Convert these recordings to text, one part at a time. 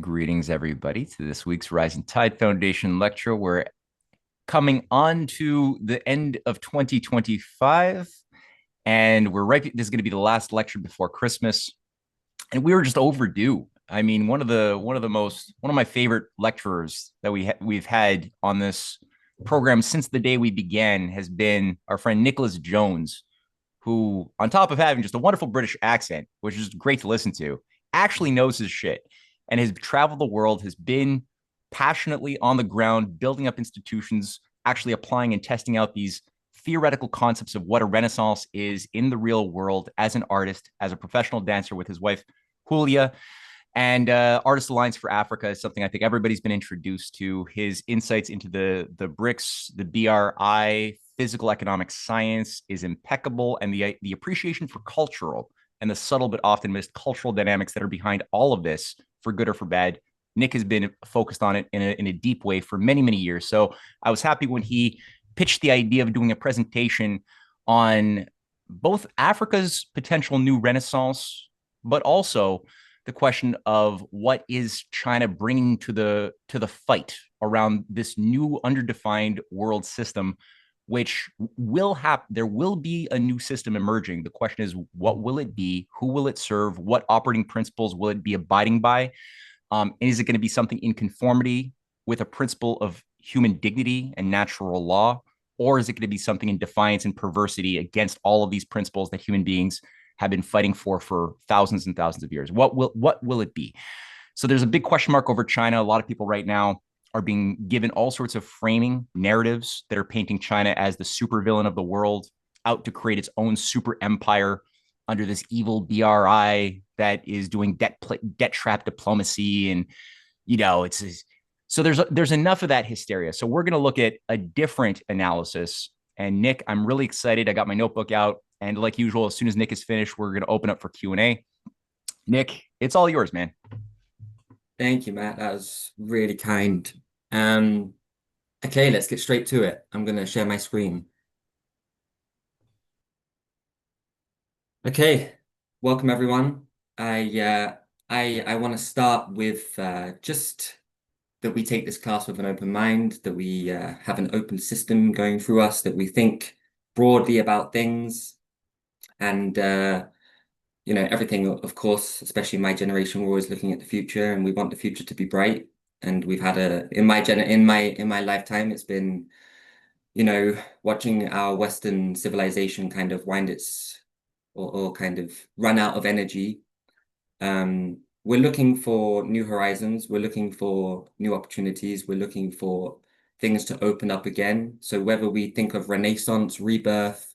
Greetings, everybody, to this week's Rising Tide Foundation lecture. We're coming on to the end of 2025, and we're right. This is going to be the last lecture before Christmas, and we were just overdue. I mean, one of my favorite lecturers that we've had on this program since the day we began has been our friend Nicholas Jones, who, on top of having just a wonderful British accent, which is great to listen to, actually knows his shit and has traveled the world, has been passionately on the ground, building up institutions, actually applying and testing out these theoretical concepts of what a renaissance is in the real world as an artist, as a professional dancer with his wife, Julia. And Artist Alliance for Africa is something I think everybody's been introduced to. His insights into the BRICS, the BRI, physical economic science is impeccable, and the appreciation for cultural and the subtle but often missed cultural dynamics that are behind all of this, for good or for bad. Nick has been focused on it in a deep way for many, many years. So I was happy when he pitched the idea of doing a presentation on both Africa's potential new renaissance, but also the question of what is China bringing to the fight around this new underdefined world system, which will happen. There will be a new system emerging. The question is, what will it be? Who will it serve? What operating principles will it be abiding by? And is it going to be something in conformity with a principle of human dignity and natural law? Or is it going to be something in defiance and perversity against all of these principles that human beings have been fighting for thousands and thousands of years? What will it be? So there's a big question mark over China. A lot of people right now are being given all sorts of framing narratives that are painting China as the supervillain of the world, out to create its own super empire under this evil BRI that is doing debt trap diplomacy. And it's so there's enough of that hysteria. So we're going to look at a different analysis. And Nick, I'm really excited. I got my notebook out, and like usual, as soon as Nick is finished, we're going to open up for Q&A. Nick, it's all yours, man. Thank you, Matt. That was really kind. Okay, let's get straight to it. I'm going to share my screen. Okay, welcome everyone. I want to start with just that we take this class with an open mind, that we have an open system going through us, that we think broadly about things, and everything, of course, especially my generation, we're always looking at the future, and we want the future to be bright. And we've had in my lifetime, it's been, watching our Western civilization kind of wind its or kind of run out of energy. We're looking for new horizons. We're looking for new opportunities. We're looking for things to open up again. So whether we think of renaissance, rebirth,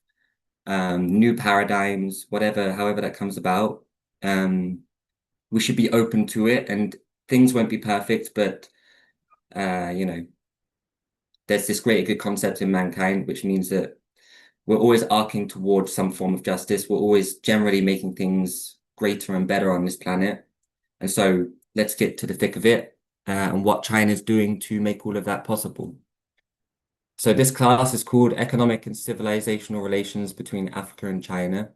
new paradigms, however that comes about, we should be open to it. And things won't be perfect, but there's this great good concept in mankind, which means that we're always arcing towards some form of justice. We're always generally making things greater and better on this planet. And so let's get to the thick of it, and what China's doing to make all of that possible. So this class is called Economic and Civilizational Relations between Africa and China,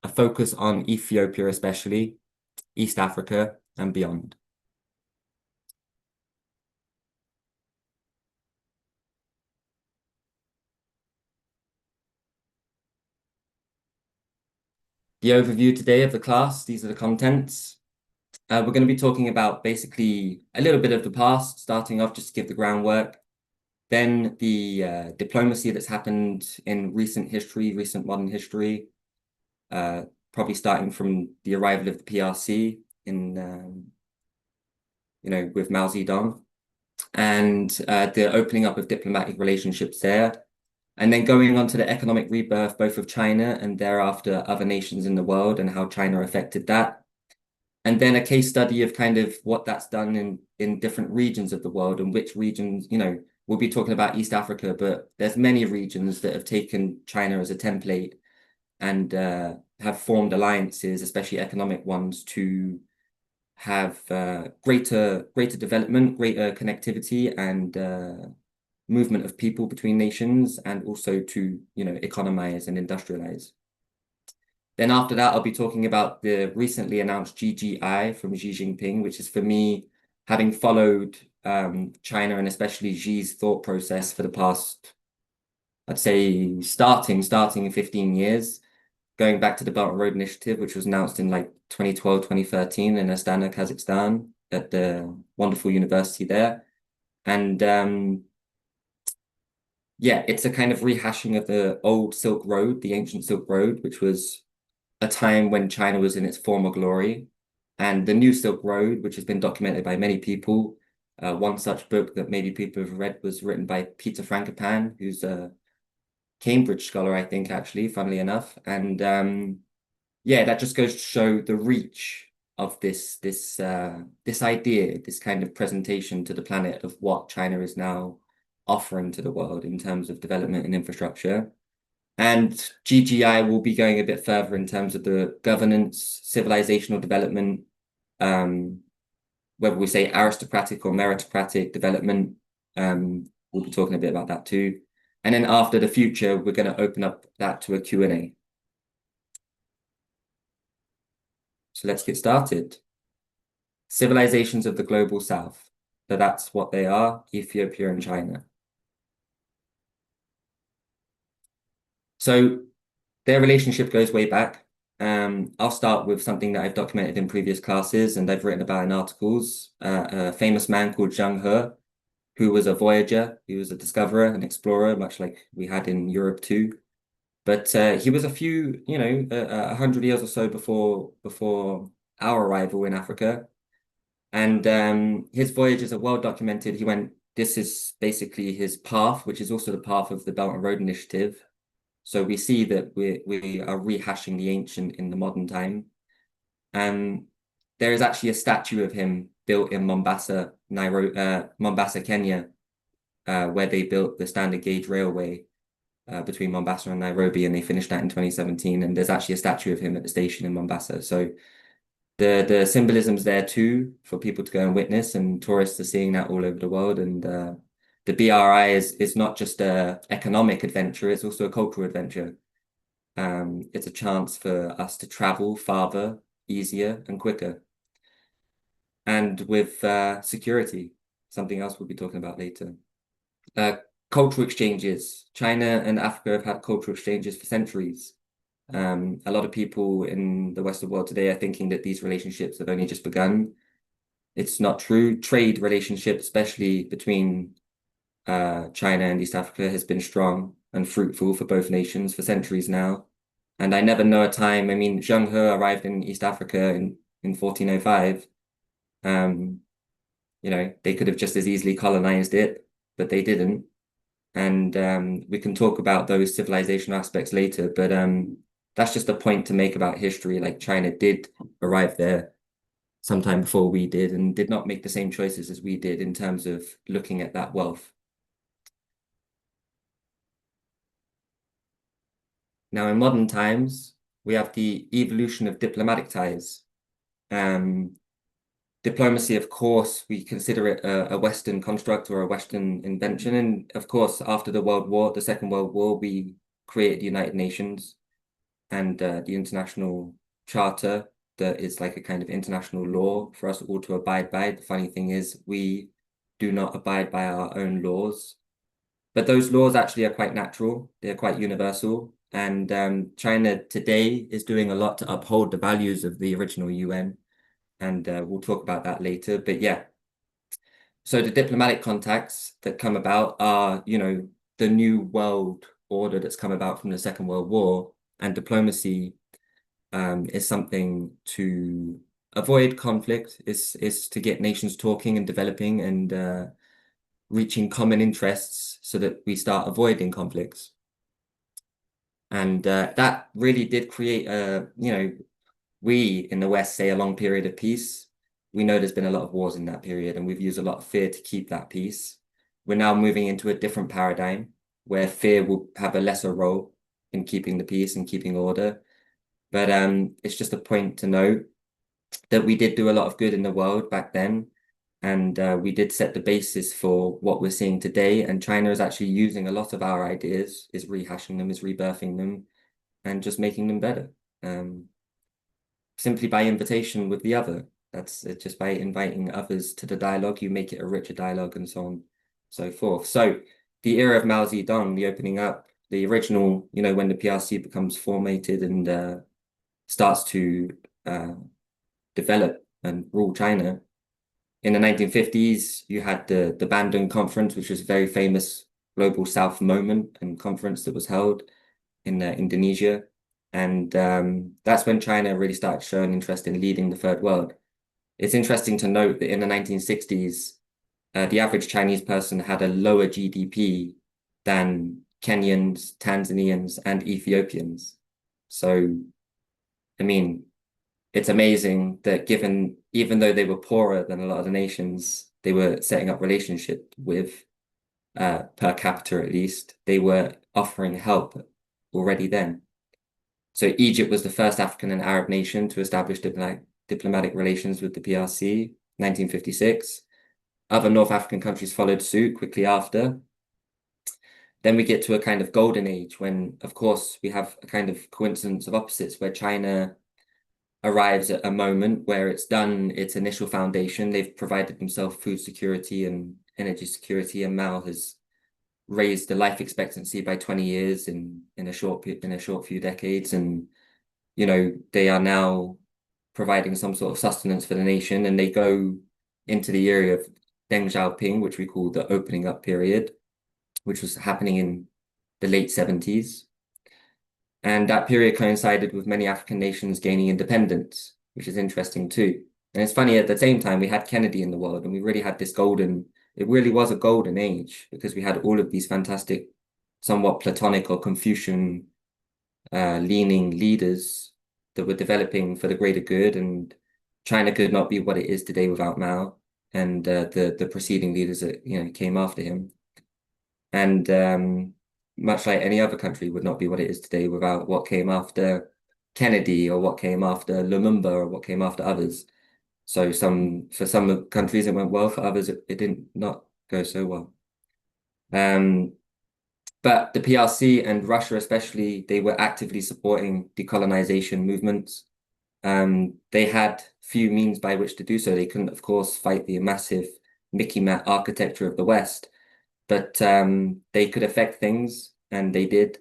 a focus on Ethiopia especially, East Africa and beyond. The overview today of the class, these are the contents. We're going to be talking about basically a little bit of the past, starting off just to give the groundwork. Then the diplomacy that's happened in recent history, recent modern history, probably starting from the arrival of the PRC in, with Mao Zedong, and the opening up of diplomatic relationships there. And then going on to the economic rebirth, both of China and thereafter other nations in the world and how China affected that. And then a case study of kind of what that's done in different regions of the world, and which regions, we'll be talking about East Africa, but there's many regions that have taken China as a template and have formed alliances, especially economic ones, to have greater development, greater connectivity, and movement of people between nations, and also to economize and industrialize. Then after that, I'll be talking about the recently announced GGI from Xi Jinping, which is for me, having followed China and especially Xi's thought process for the past, I'd say, starting in 15 years, going back to the Belt and Road Initiative, which was announced in like 2012, 2013 in Astana, Kazakhstan, at the wonderful university there. And yeah, it's a kind of rehashing of the old Silk Road, the ancient Silk Road, which was a time when China was in its former glory. And the new Silk Road, which has been documented by many people. One such book that maybe people have read was written by Peter Frankopan, who's a Cambridge scholar, I think, actually, funnily enough. And yeah, that just goes to show the reach of this idea, this kind of presentation to the planet of what China is now offering to the world in terms of development and infrastructure. And GGI will be going a bit further in terms of the governance, civilizational development, whether we say aristocratic or meritocratic development. We'll be talking a bit about that too. And then after the future, we're going to open up that to a Q&A. So let's get started. Civilizations of the Global South. So that's what they are, Ethiopia and China. So their relationship goes way back. I'll start with something that I've documented in previous classes and I've written about in articles. A famous man called Zheng He, who was a voyager. He was a discoverer, an explorer, much like we had in Europe too. But he was a few, 100 years or so before our arrival in Africa. And his voyages are well documented. This is basically his path, which is also the path of the Belt and Road Initiative. So we see that we are rehashing the ancient in the modern time. And there is actually a statue of him built in Mombasa, Kenya, where they built the standard gauge railway between Mombasa and Nairobi, and they finished that in 2017. And there's actually a statue of him at the station in Mombasa. So the symbolism's there too for people to go and witness, and tourists are seeing that all over the world. And the BRI is not just an economic adventure, it's also a cultural adventure. It's a chance for us to travel farther, easier, and quicker. And with security, something else we'll be talking about later. Cultural exchanges. China and Africa have had cultural exchanges for centuries. A lot of people in the Western world today are thinking that these relationships have only just begun. It's not true. Trade relationships, especially between China and East Africa, has been strong and fruitful for both nations for centuries now. And I never know a time, I mean, Zheng He arrived in East Africa in 1405. They could have just as easily colonized it, but they didn't. And we can talk about those civilizational aspects later, but that's just a point to make about history. Like China did arrive there sometime before we did and did not make the same choices as we did in terms of looking at that wealth. Now, in modern times, we have the evolution of diplomatic ties. Diplomacy, of course, we consider it a Western construct or a Western invention. And of course, after the Second World War, we created the United Nations and the International Charter that is like a kind of international law for us all to abide by. The funny thing is we do not abide by our own laws, but those laws actually are quite natural. They're quite universal. And China today is doing a lot to uphold the values of the original UN. And we'll talk about that later. But yeah, so the diplomatic contacts that come about are, the new world order that's come about from the Second World War. And diplomacy is something to avoid conflict, is to get nations talking and developing and reaching common interests so that we start avoiding conflicts. And that really did create we in the West say a long period of peace. We know there's been a lot of wars in that period, and we've used a lot of fear to keep that peace. We're now moving into a different paradigm where fear will have a lesser role in keeping the peace and keeping order. But it's just a point to note that we did do a lot of good in the world back then, and we did set the basis for what we're seeing today. And China is actually using a lot of our ideas, is rehashing them, is rebirthing them, and just making them better. simply by invitation with the other. That's just by inviting others to the dialogue, you make it a richer dialogue and so on, so forth. So the era of Mao Zedong, the opening up, the original, when the PRC becomes formated and starts to develop and rule China. In the 1950s, you had the Bandung Conference, which was a very famous Global South moment and conference that was held in Indonesia. And that's when China really started showing interest in leading the third world. It's interesting to note that in the 1960s, the average Chinese person had a lower GDP than Kenyans, Tanzanians, and Ethiopians. So, I mean, it's amazing that even though they were poorer than a lot of the nations they were setting up relationship with, per capita at least, they were offering help already then. So Egypt was the first African and Arab nation to establish diplomatic relations with the PRC, 1956. Other North African countries followed suit quickly after. Then we get to a kind of golden age when, of course, we have a kind of coincidence of opposites where China arrives at a moment where it's done its initial foundation. They've provided themselves food security and energy security, and Mao has raised the life expectancy by 20 years in a short few decades, and they are now providing some sort of sustenance for the nation, and they go into the era of Deng Xiaoping, which we call the opening up period, which was happening in the late 70s. And that period coincided with many African nations gaining independence, which is interesting too. And it's funny, at the same time, we had Kennedy in the world, and we really had it really was a golden age because we had all of these fantastic, somewhat Platonic or Confucian leaning leaders that were developing for the greater good. And China could not be what it is today without Mao and the preceding leaders that came after him. And much like any other country would not be what it is today without what came after Kennedy or what came after Lumumba or what came after others. So for some countries it went well, for others it did not go so well. But the PRC and Russia especially, they were actively supporting decolonization movements. They had few means by which to do so. They couldn't, of course, fight the massive Mickey Mouse architecture of the West, but they could affect things, and they did.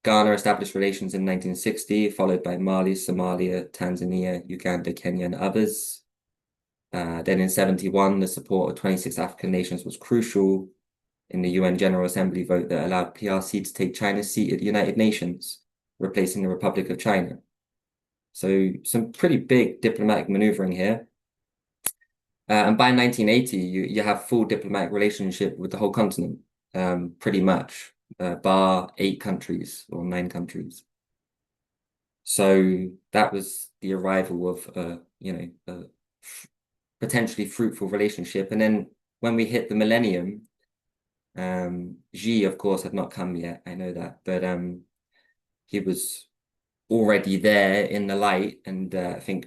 Ghana established relations in 1960, followed by Mali, Somalia, Tanzania, Uganda, Kenya, and others. Then in 71, the support of 26 African nations was crucial in the UN General Assembly vote that allowed PRC to take China's seat at the United Nations, replacing the Republic of China. So some pretty big diplomatic maneuvering here. And by 1980, you have full diplomatic relationship with the whole continent, pretty much, bar 8 countries or 9 countries. So that was the arrival of a potentially fruitful relationship. And then when we hit the millennium, Xi, of course, had not come yet. I know that, but he was already there in the light, and I think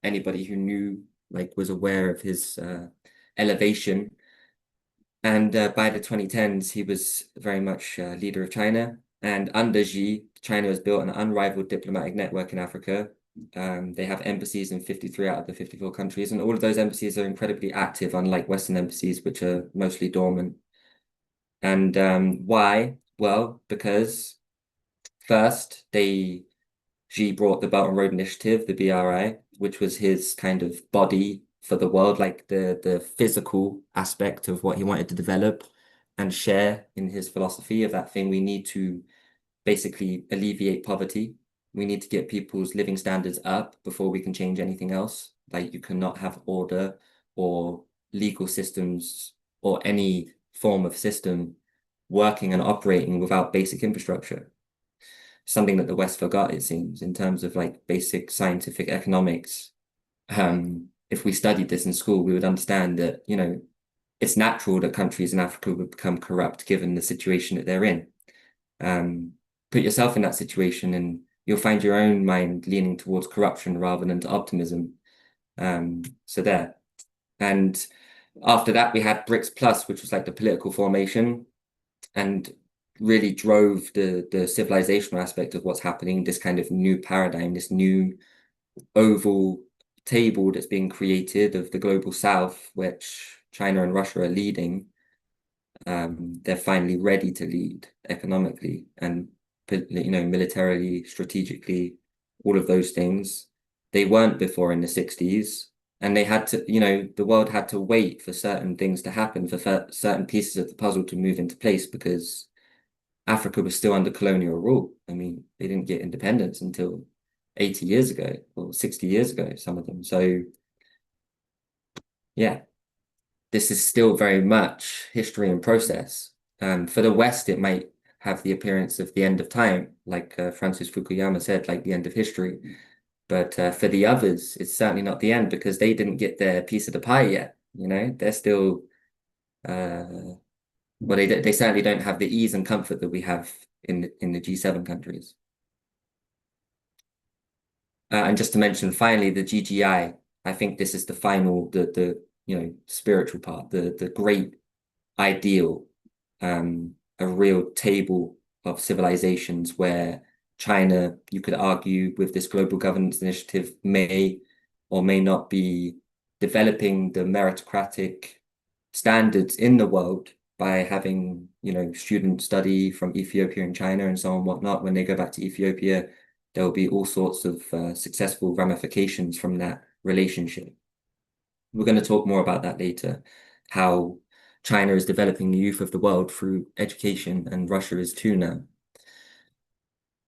anybody who knew, was aware of his elevation. And by the 2010s, he was very much leader of China. And under Xi, China has built an unrivaled diplomatic network in Africa. They have embassies in 53 out of the 54 countries, and all of those embassies are incredibly active, unlike Western embassies, which are mostly dormant. And why? Well, because first, Xi brought the Belt and Road Initiative, the BRI, which was his kind of body for the world, like the physical aspect of what he wanted to develop and share in his philosophy of that thing. We need to basically alleviate poverty. We need to get people's living standards up before we can change anything else. Like, you cannot have order or legal systems or any form of system working and operating without basic infrastructure. Something that the West forgot, it seems, in terms of basic scientific economics. If we studied this in school, we would understand that, it's natural that countries in Africa would become corrupt given the situation that they're in. Put yourself in that situation and you'll find your own mind leaning towards corruption rather than to optimism. So there. And after that, we had BRICS Plus, which was like the political formation. And really drove the civilizational aspect of what's happening, this kind of new paradigm, this new oval table that's being created of the global south, which China and Russia are leading. They're finally ready to lead economically and militarily, strategically, all of those things. They weren't before in the 60s, and they had to, the world had to wait for certain things to happen, for certain pieces of the puzzle to move into place because Africa was still under colonial rule. I mean, they didn't get independence until 80 years ago or 60 years ago, some of them. So yeah, this is still very much history and process. For the West, it might have the appearance of the end of time, like Francis Fukuyama said, like the end of history. But for the others, it's certainly not the end because they didn't get their piece of the pie yet. They're still, well, they certainly don't have the ease and comfort that we have in the G7 countries. And just to mention, finally, the GGI. I think this is the final, the spiritual part, the great ideal, a real table of civilizations where China, you could argue, with this global governance initiative, may or may not be developing the meritocratic standards in the world by having, students study from Ethiopia and China and so on and whatnot. When they go back to Ethiopia, there will be all sorts of successful ramifications from that relationship. We're going to talk more about that later, how China is developing the youth of the world through education, and Russia is too now.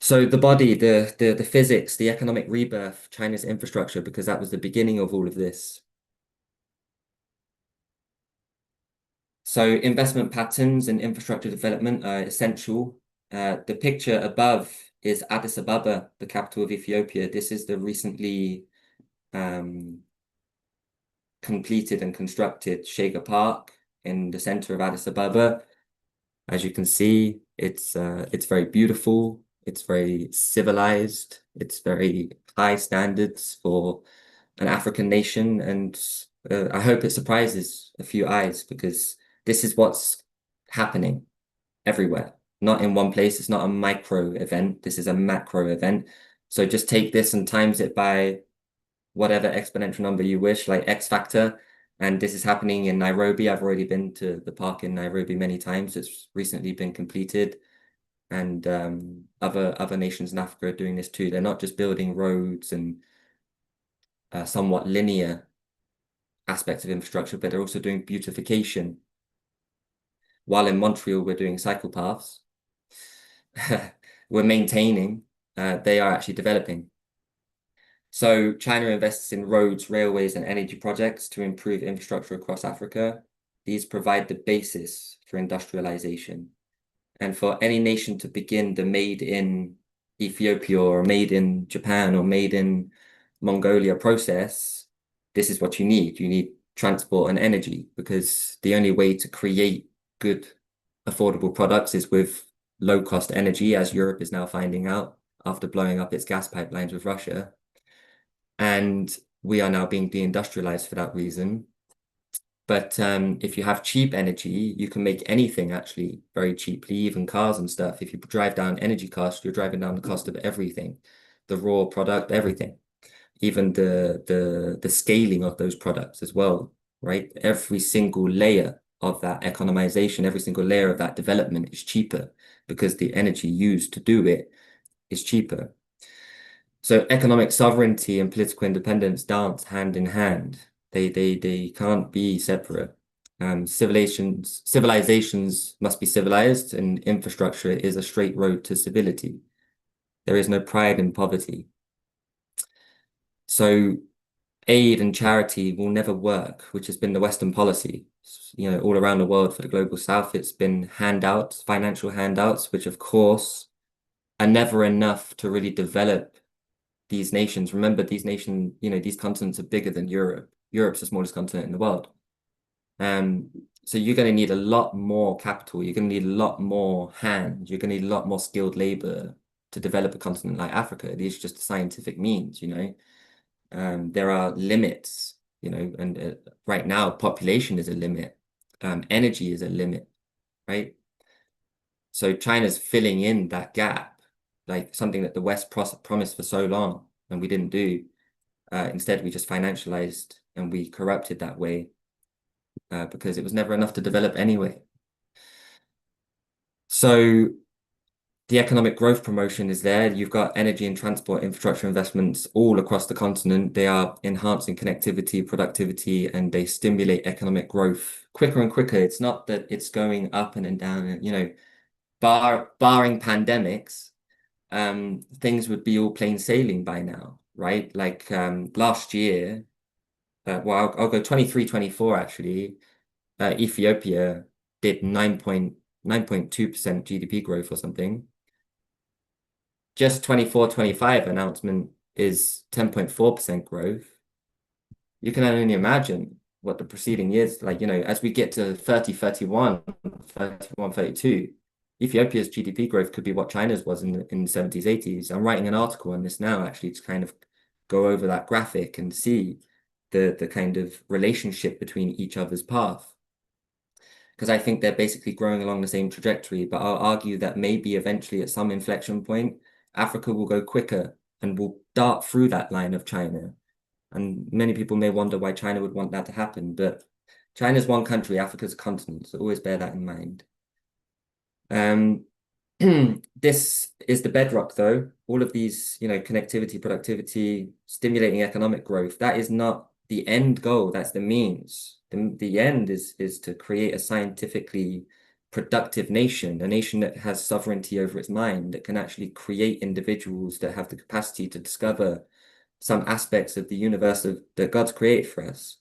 So the body, the physics, the economic rebirth, China's infrastructure, because that was the beginning of all of this. So investment patterns and infrastructure development are essential. The picture above is Addis Ababa, the capital of Ethiopia. This is the recently completed and constructed Shega Park in the center of Addis Ababa. As you can see, it's very beautiful. It's very civilized. It's very high standards for an African nation, and I hope it surprises a few eyes because this is what's happening everywhere. Not in one place. It's not a micro event. This is a macro event. So just take this and times it by whatever exponential number you wish, like X factor. And this is happening in Nairobi. I've already been to the park in Nairobi many times. It's recently been completed. And other nations in Africa are doing this too. They're not just building roads and somewhat linear aspects of infrastructure, but they're also doing beautification. While in Montreal, we're doing cycle paths. We're maintaining, they are actually developing. So China invests in roads, railways, and energy projects to improve infrastructure across Africa. These provide the basis for industrialization. And for any nation to begin the made in Ethiopia or made in Japan or made in Mongolia process, this is what you need. You need transport and energy because the only way to create good, affordable products is with low-cost energy, as Europe is now finding out after blowing up its gas pipelines with Russia. And we are now being deindustrialized for that reason. But if you have cheap energy, you can make anything actually very cheaply, even cars and stuff. If you drive down energy costs, you're driving down the cost of everything, the raw product, everything, even the scaling of those products as well, right? Every single layer of that economization, every single layer of that development is cheaper because the energy used to do it is cheaper. So economic sovereignty and political independence dance hand in hand. They can't be separate. Civilizations must be civilized, and infrastructure is a straight road to civility. There is no pride in poverty. So aid and charity will never work, which has been the Western policy. All around the world for the global South, it's been handouts, financial handouts, which of course are never enough to really develop these nations. Remember, these nations, these continents are bigger than Europe. Europe's the smallest continent in the world. So you're going to need a lot more capital. You're going to need a lot more hands. You're going to need a lot more skilled labor to develop a continent like Africa. These are just the scientific means, There are limits, and right now population is a limit. Energy is a limit, right? So China's filling in that gap, like something that the West promised for so long and we didn't do. Instead, we just financialized and we corrupted that way because it was never enough to develop anyway. So the economic growth promotion is there. You've got energy and transport infrastructure investments all across the continent. They are enhancing connectivity, productivity, and they stimulate economic growth quicker and quicker. It's not that it's going up and down, and barring pandemics, things would be all plain sailing by now, right? Like last year, well, I'll go 23, 24 actually. Ethiopia did 9.2% GDP growth or something. Just 24, 25 announcement is 10.4% growth. You can only imagine what the preceding years, like, as we get to 30, 31, 31, 32, Ethiopia's GDP growth could be what China's was in the 70s, 80s. I'm writing an article on this now, actually, to kind of go over that graphic and see the kind of relationship between each other's path. Because I think they're basically growing along the same trajectory, but I'll argue that maybe eventually at some inflection point, Africa will go quicker and will dart through that line of China. And many people may wonder why China would want that to happen, but China's one country, Africa's a continent, so always bear that in mind. Um, this is the bedrock, though. All of these, connectivity, productivity, stimulating economic growth, that is not the end goal, that's the means. The end is to create a scientifically productive nation, a nation that has sovereignty over its mind, that can actually create individuals that have the capacity to discover some aspects of the universe that God's created for us.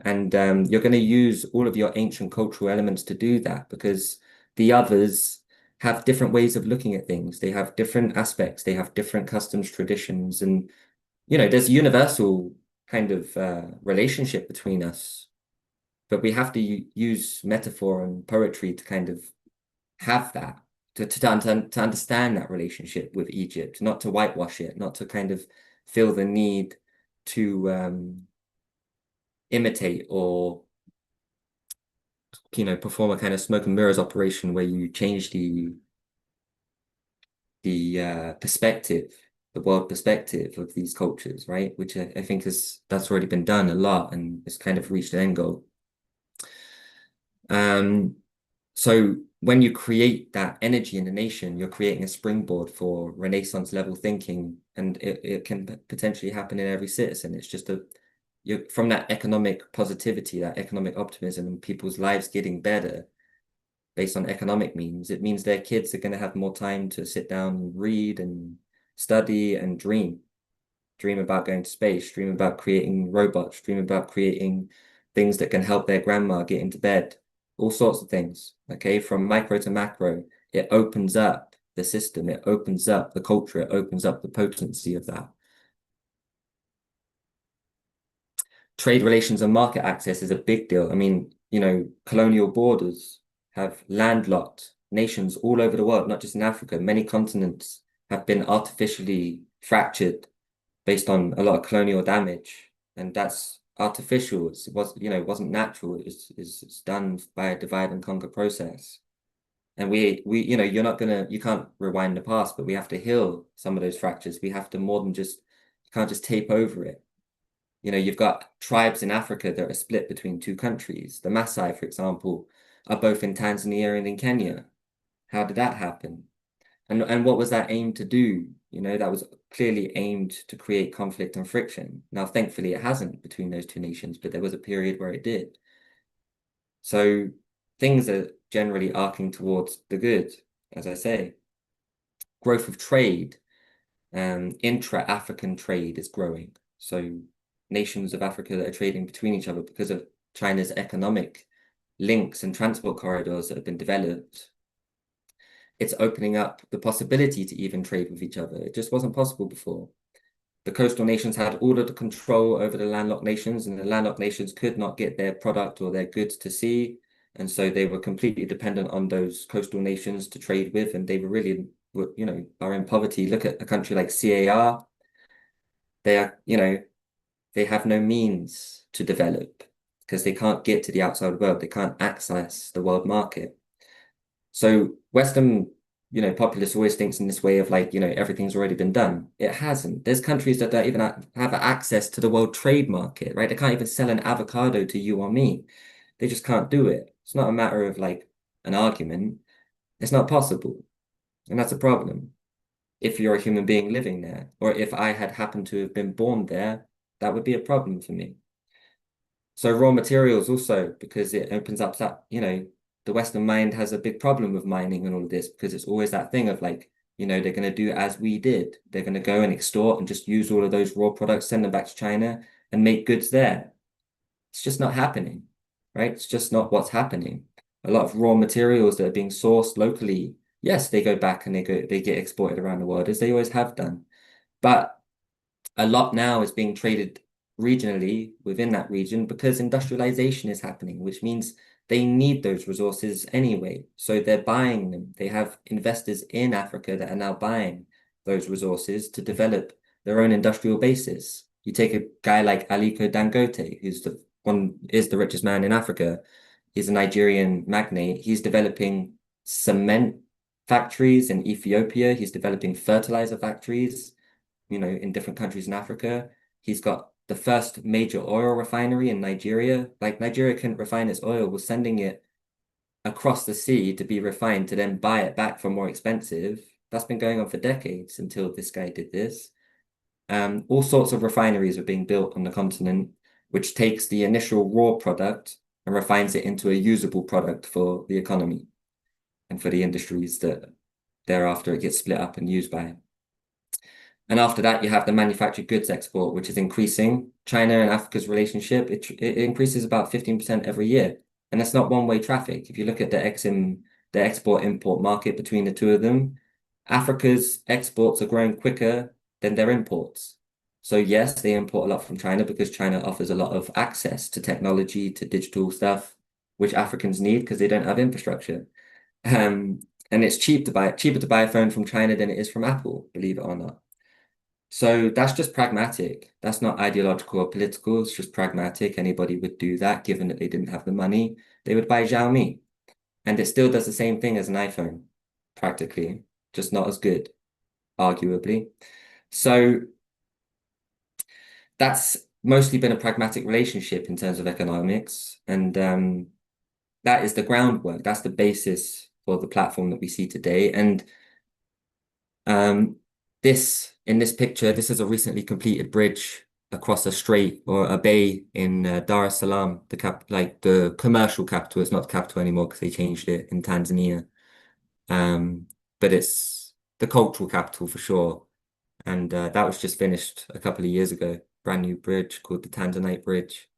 And you're going to use all of your ancient cultural elements to do that because the others have different ways of looking at things. They have different aspects. They have different customs, traditions, and there's a universal kind of relationship between us. But we have to use metaphor and poetry to kind of have that, to understand that relationship with Egypt, not to whitewash it, not to kind of feel the need to imitate or perform a kind of smoke and mirrors operation where you change the perspective, the world perspective of these cultures, right? Which I think that's already been done a lot and it's kind of reached an end goal. So when you create that energy in the nation, you're creating a springboard for Renaissance level thinking, and it can potentially happen in every citizen. It's just you're from that economic positivity, that economic optimism, and people's lives getting better based on economic means. It means their kids are going to have more time to sit down and read and study and dream about going to space, dream about creating robots, dream about creating things that can help their grandma get into bed, all sorts of things. Okay, from micro to macro, it opens up the system, it opens up the culture, it opens up the potency of that. Trade relations and market access is a big deal. I mean, colonial borders have landlocked nations all over the world, not just in Africa. Many continents have been artificially fractured based on a lot of colonial damage, and that's artificial. It wasn't natural. It's done by a divide and conquer process. And you can't rewind the past, but we have to heal some of those fractures. We have to more than just, you can't just tape over it. You've got tribes in Africa that are split between two countries. The Maasai, for example, are both in Tanzania and in Kenya. How did that happen? And what was that aimed to do? That was clearly aimed to create conflict and friction. Now, thankfully, it hasn't between those two nations, but there was a period where it did. So things are generally arcing towards the good, as I say. Growth of trade, intra-African trade is growing. So nations of Africa that are trading between each other because of China's economic links and transport corridors that have been developed, it's opening up the possibility to even trade with each other. It just wasn't possible before. The coastal nations had all of the control over the landlocked nations, and the landlocked nations could not get their product or their goods to sea. And so they were completely dependent on those coastal nations to trade with, and they are in poverty. Look at a country like CAR. They have no means to develop because they can't get to the outside world. They can't access the world market. So Western, populace always thinks in this way of like, everything's already been done. It hasn't. There's countries that don't even have access to the world trade market, right? They can't even sell an avocado to you or me. They just can't do it. It's not a matter of like an argument. It's not possible. And that's a problem. If you're a human being living there, or if I had happened to have been born there, that would be a problem for me. So raw materials also, because it opens up that, the Western mind has a big problem with mining and all of this because it's always that thing of like, they're going to do as we did. They're going to go and extort and just use all of those raw products, send them back to China and make goods there. It's just not happening, right? It's just not what's happening. A lot of raw materials that are being sourced locally, yes, they go back and they get exported around the world as they always have done. But a lot now is being traded regionally within that region because industrialization is happening, which means they need those resources anyway. So they're buying them. They have investors in Africa that are now buying those resources to develop their own industrial bases. You take a guy like Aliko Dangote, is the richest man in Africa. He's a Nigerian magnate. He's developing cement factories in Ethiopia. He's developing fertilizer factories in different countries in Africa. He's got the first major oil refinery in Nigeria. Like Nigeria couldn't refine its oil, was sending it across the sea to be refined to then buy it back for more expensive. That's been going on for decades until this guy did this. All sorts of refineries are being built on the continent, which takes the initial raw product and refines it into a usable product for the economy and for the industries that thereafter it gets split up and used by. And after that, you have the manufactured goods export, which is increasing. China and Africa's relationship, it increases about 15% every year. And that's not one-way traffic. If you look at the export-import market between the two of them, Africa's exports are growing quicker than their imports. So yes, they import a lot from China because China offers a lot of access to technology, to digital stuff, which Africans need because they don't have infrastructure. Um, and it's cheaper to buy a phone from China than it is from Apple, believe it or not. So that's just pragmatic. That's not ideological or political. It's just pragmatic. Anybody would do that, given that they didn't have the money. They would buy Xiaomi. And it still does the same thing as an iPhone, practically, just not as good, arguably. So that's mostly been a pragmatic relationship in terms of economics. And that is the groundwork. That's the basis for the platform that we see today. And um, in this picture, this is a recently completed bridge across a strait or a bay in Dar es Salaam, like the commercial capital. It's not the capital anymore because they changed it in Tanzania. Um, but it's the cultural capital for sure. And that was just finished a couple of years ago. Brand new bridge called the Tanzanite Bridge.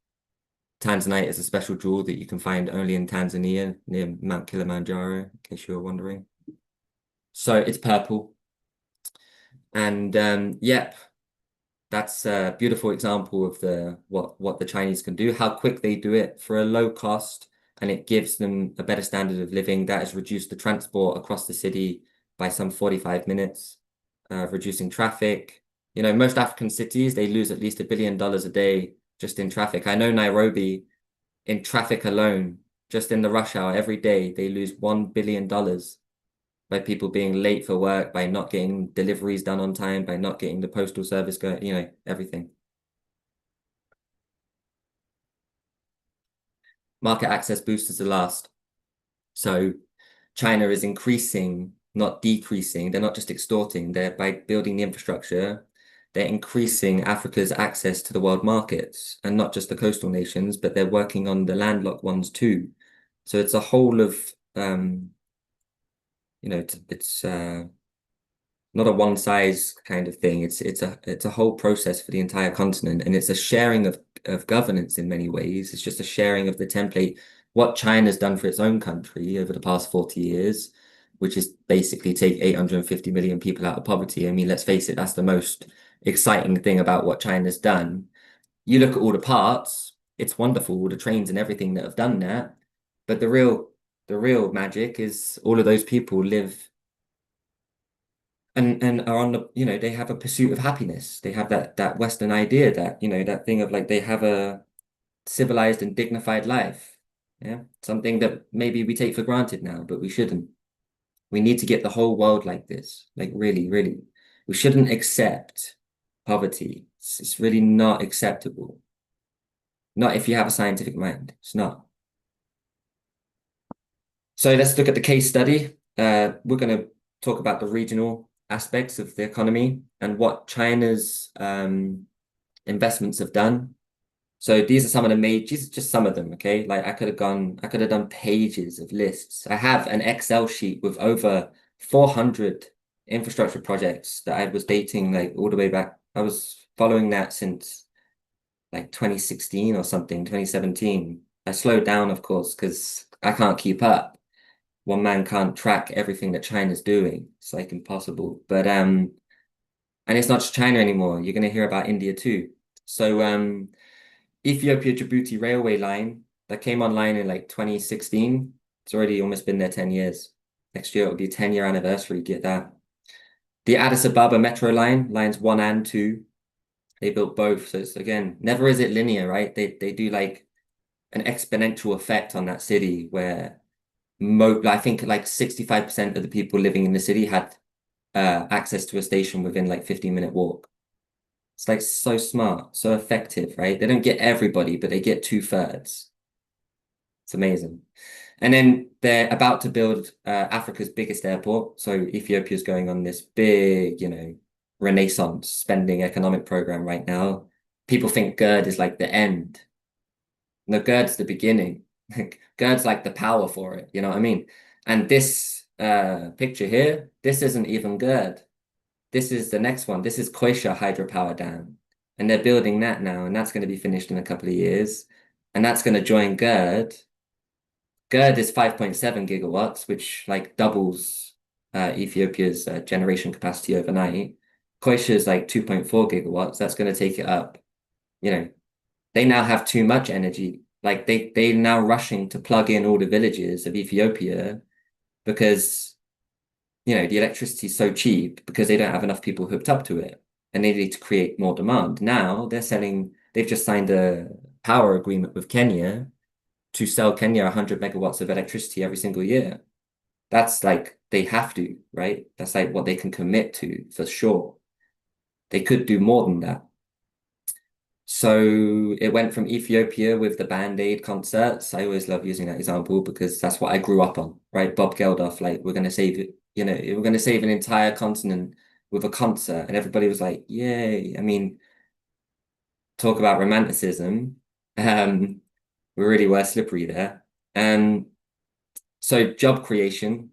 Tanzanite is a special jewel that you can find only in Tanzania near Mount Kilimanjaro, in case you were wondering. So it's purple. And yep, that's a beautiful example of what the Chinese can do, how quick they do it for a low cost, and it gives them a better standard of living. That has reduced the transport across the city by some 45 minutes, reducing traffic. Most African cities, they lose at least $1 billion a day just in traffic. I know Nairobi, in traffic alone, just in the rush hour every day, they lose $1 billion by people being late for work, by not getting deliveries done on time, by not getting the postal service going, everything. Market access boosters are last. So China is increasing, not decreasing. They're not just extorting. They're by building the infrastructure, they're increasing Africa's access to the world markets and not just the coastal nations, but they're working on the landlocked ones too. So it's a whole of, it's not a one size kind of thing. It's a whole process for the entire continent, and it's a sharing of governance in many ways. It's just a sharing of the template. What China's done for its own country over the past 40 years, which is basically take 850 million people out of poverty. I mean, let's face it, that's the most exciting thing about what China's done. You look at all the parts, it's wonderful, all the trains and everything that have done that. But the real magic is all of those people live and are on they have a pursuit of happiness. They have that Western idea that, that thing of like they have a civilized and dignified life. Yeah. Something that maybe we take for granted now, but we shouldn't. We need to get the whole world like this. Like really, really. We shouldn't accept poverty. It's really not acceptable. Not if you have a scientific mind. It's not. So let's look at the case study. We're going to talk about the regional aspects of the economy and what China's investments have done. So these are some of the these are just some of them, okay? Like I could have done pages of lists. I have an Excel sheet with over 400 infrastructure projects that I was dating like all the way back. I was following that since like 2016 or something, 2017. I slowed down, of course, because I can't keep up. One man can't track everything that China's doing. It's like impossible. But and it's not just China anymore. You're gonna hear about India too. So Ethiopia Djibouti railway line that came online in like 2016. It's already almost been there 10 years. Next year it'll be a 10-year anniversary. Get that. The Addis Ababa metro line, lines 1 and 2. They built both. So it's again, never is it linear, right? They do like an exponential effect on that city where I think like 65% of the people living in the city had access to a station within like 15-minute walk. It's like so smart, so effective, right? They don't get everybody, but they get 2/3. It's amazing. And then they're about to build Africa's biggest airport. So Ethiopia's going on this big, renaissance spending economic program right now. People think GERD is like the end. No, GERD's the beginning. GERD's like the power for it, you know what I mean? And this picture here, this isn't even GERD. This is the next one. This is Koisha hydropower dam. And they're building that now, and that's going to be finished in a couple of years. And that's going to join GERD. GERD is 5.7 gigawatts, which like doubles Ethiopia's generation capacity overnight. Koisha is like 2.4 gigawatts. That's going to take it up. They now have too much energy. Like they're now rushing to plug in all the villages of Ethiopia because the electricity is so cheap because they don't have enough people hooked up to it, and they need to create more demand. Now they've just signed a power agreement with Kenya to sell Kenya 100 megawatts of electricity every single year. That's like they have to, right? That's like what they can commit to for sure. They could do more than that. So it went from Ethiopia with the Band-Aid concerts. I always love using that example because that's what I grew up on, right? Bob Geldof, like, we're going to save it, we're going to save an entire continent with a concert. And everybody was like, yay. I mean, talk about romanticism. We really were slippery there. So job creation,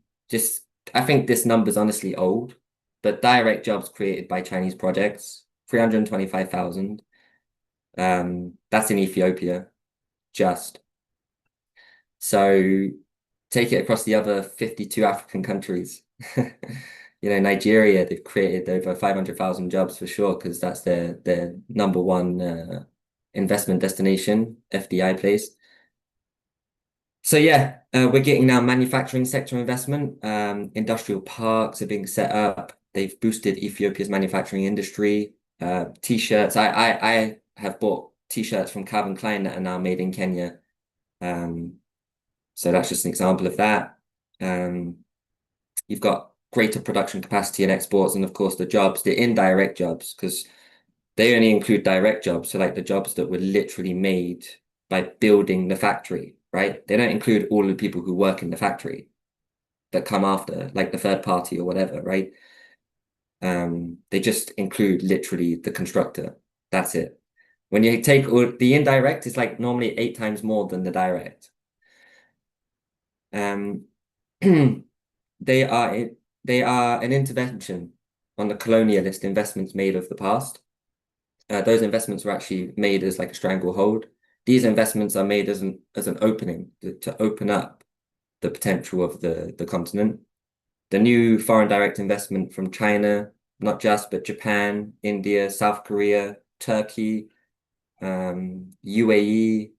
I think this number's honestly old, but direct jobs created by Chinese projects, 325,000. That's in Ethiopia, just. So take it across the other 52 African countries. Nigeria, they've created over 500,000 jobs for sure, because that's their number one investment destination, FDI place. So yeah, we're getting now manufacturing sector investment. Industrial parks are being set up. They've boosted Ethiopia's manufacturing industry. T-shirts. I have bought T-shirts from Calvin Klein that are now made in Kenya. So that's just an example of that. You've got greater production capacity and exports, and of course the jobs, the indirect jobs, because they only include direct jobs. So like the jobs that were literally made by building the factory, right? They don't include all the people who work in the factory that come after, like the third party or whatever, right? They just include literally the constructor. That's it. When you take all the indirect, it's like normally 8 times more than the direct. They are an intervention on the colonialist investments made of the past. Those investments were actually made as like a stranglehold. These investments are made as an opening to open up the potential of the continent. The new foreign direct investment from China, not just, but Japan, India, South Korea, Turkey, UAE,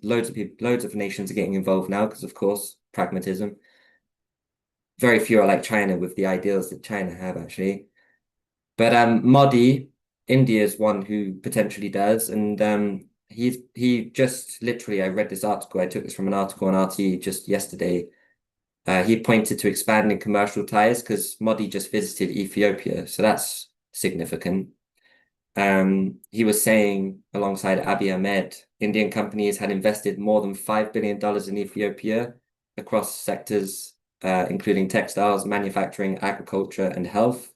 loads of nations are getting involved now because, of course, pragmatism. Very few are like China with the ideals that China have, actually. But Modi, India is one who potentially does, and he just literally, I read this article. I took this from an article on RT just yesterday. He pointed to expanding commercial ties because Modi just visited Ethiopia, so that's significant. He was saying alongside Abiy Ahmed, Indian companies had invested more than $5 billion in Ethiopia across sectors, including textiles, manufacturing, agriculture, and health,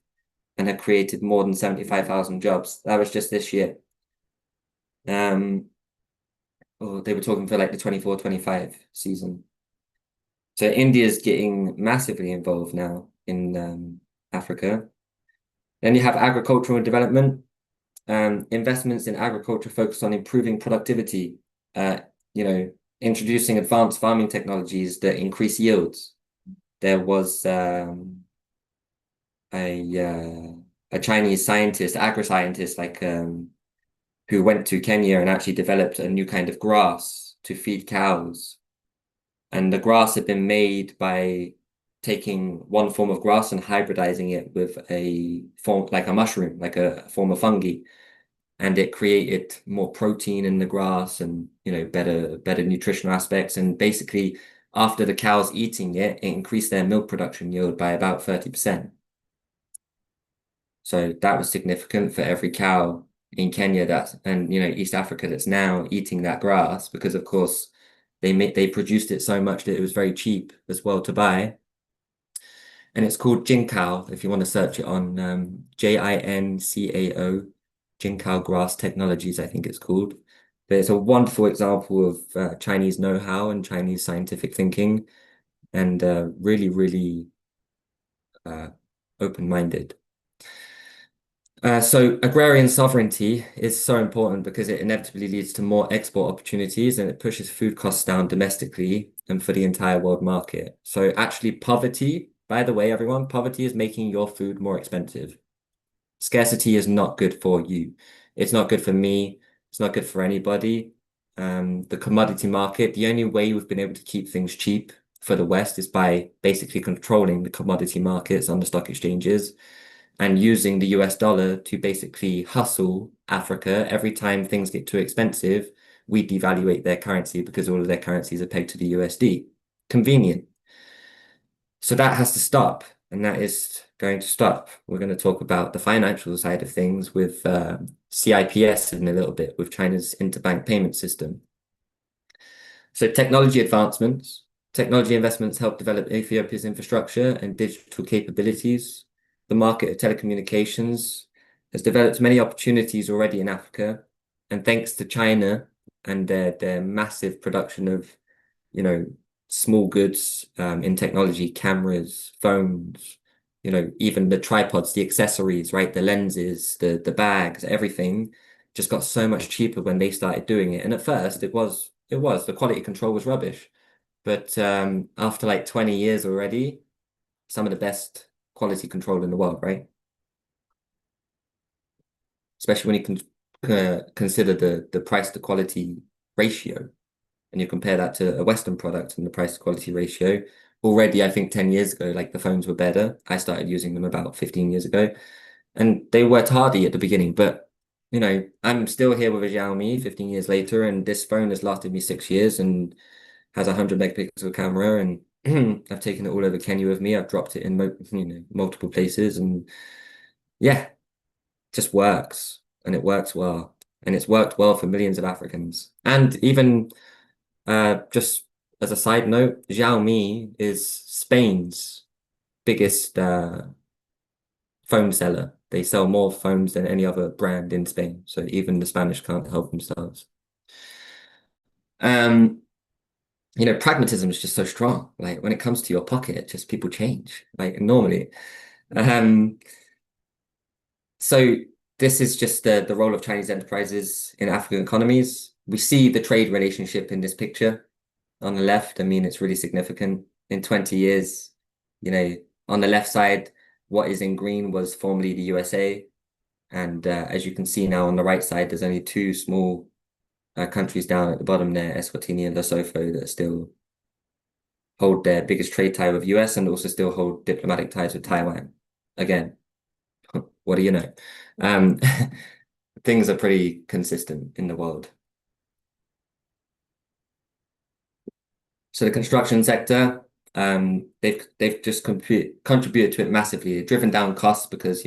and had created more than 75,000 jobs. That was just this year. They were talking for like the 24-25 season. So India's getting massively involved now in Africa. Then you have agricultural development. Investments in agriculture focus on improving productivity, uh, introducing advanced farming technologies that increase yields. There was a Chinese scientist, agri-scientist, who went to Kenya and actually developed a new kind of grass to feed cows. And the grass had been made by taking one form of grass and hybridizing it with a form like a mushroom, like a form of fungi. And it created more protein in the grass and better nutritional aspects. And basically, after the cows eating it, it increased their milk production yield by about 30%. So that was significant for every cow in Kenya and East Africa that's now eating that grass because of course they produced it so much that it was very cheap as well to buy. And it's called Jincao, if you want to search it on Jincao, Jincao Grass Technologies, I think it's called. But it's a wonderful example of Chinese know-how and Chinese scientific thinking and really, really open-minded. So agrarian sovereignty is so important because it inevitably leads to more export opportunities and it pushes food costs down domestically and for the entire world market. So actually poverty, by the way, everyone, poverty is making your food more expensive. Scarcity is not good for you. It's not good for me. It's not good for anybody. The commodity market, the only way we've been able to keep things cheap for the West is by basically controlling the commodity markets on the stock exchanges and using the US dollar to basically hustle Africa. Every time things get too expensive, we devaluate their currency because all of their currencies are pegged to the USD. Convenient. So that has to stop, and that is going to stop. We're going to talk about the financial side of things with CIPS in a little bit, with China's interbank payment system. So technology advancements. Technology investments help develop Ethiopia's infrastructure and digital capabilities. The market of telecommunications has developed many opportunities already in Africa. And thanks to China and their massive production of, small goods in technology, cameras, phones, even the tripods, the accessories, right? The lenses, the bags, everything just got so much cheaper when they started doing it. And at first the quality control was rubbish. But after like 20 years already, some of the best quality control in the world, right? Especially when you can consider the price to quality ratio and you compare that to a Western product and the price to quality ratio. Already, I think 10 years ago, like the phones were better. I started using them about 15 years ago and they worked hardy at the beginning, but I'm still here with a Xiaomi 15 years later, and this phone has lasted me 6 years and has a 100 megapixel camera, and I've taken it all over Kenya with me. I've dropped it in multiple places, and yeah, just works, and it works well, and it's worked well for millions of Africans. And even just as a side note, Xiaomi is Spain's biggest phone seller. They sell more phones than any other brand in Spain, so even the Spanish can't help themselves. Um, pragmatism is just so strong. Like when it comes to your pocket, just people change, like normally. Um, so this is just the role of Chinese enterprises in African economies. We see the trade relationship in this picture on the left. I mean, it's really significant. In 20 years, on the left side, what is in green was formerly the USA. And as you can see now on the right side, there's only two small countries down at the bottom there, Eswatini and Lesotho, that still hold their biggest trade tie with US and also still hold diplomatic ties with Taiwan. Again, what do you know? Um, things are pretty consistent in the world. So the construction sector, They've just contributed to it massively. They've driven down costs because,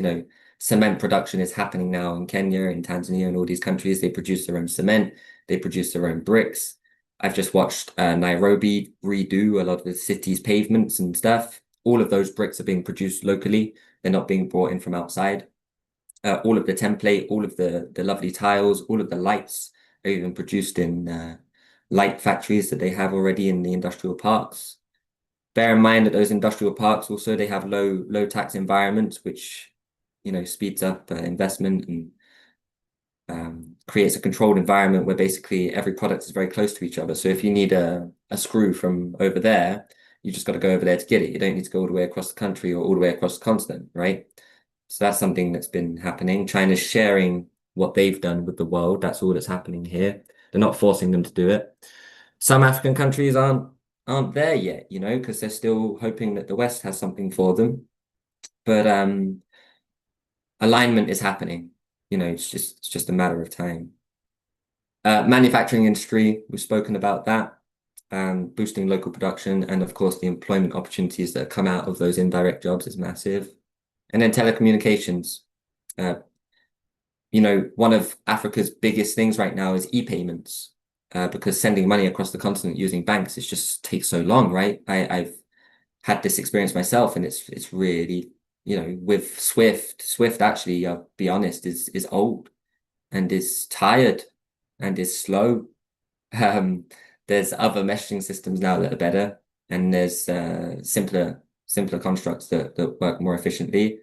cement production is happening now in Kenya, in Tanzania, and all these countries. They produce their own cement, they produce their own bricks. I've just watched Nairobi redo a lot of the city's pavements and stuff. All of those bricks are being produced locally. They're not being brought in from outside. All of the template, all of the lovely tiles, all of the lights are even produced in light factories that they have already in the industrial parks. Bear in mind that those industrial parks also they have low tax environments, which speeds up investment and creates a controlled environment where basically every product is very close to each other. So if you need a screw from over there, you just got to go over there to get it. You don't need to go all the way across the country or all the way across the continent, right? So that's something that's been happening. China's sharing what they've done with the world. That's all that's happening here. They're not forcing them to do it. Some African countries aren't there yet, because they're still hoping that the West has something for them. But alignment is happening. It's just a matter of time. Manufacturing industry, we've spoken about that, boosting local production, and of course the employment opportunities that come out of those indirect jobs is massive. And then telecommunications. Uh, one of Africa's biggest things right now is e-payments, because sending money across the continent using banks, it just takes so long, right? I've had this experience myself, and it's really, with Swift actually, I'll be honest, is old and is tired and is slow. Um, there's other messaging systems now that are better, and there's simpler constructs that work more efficiently.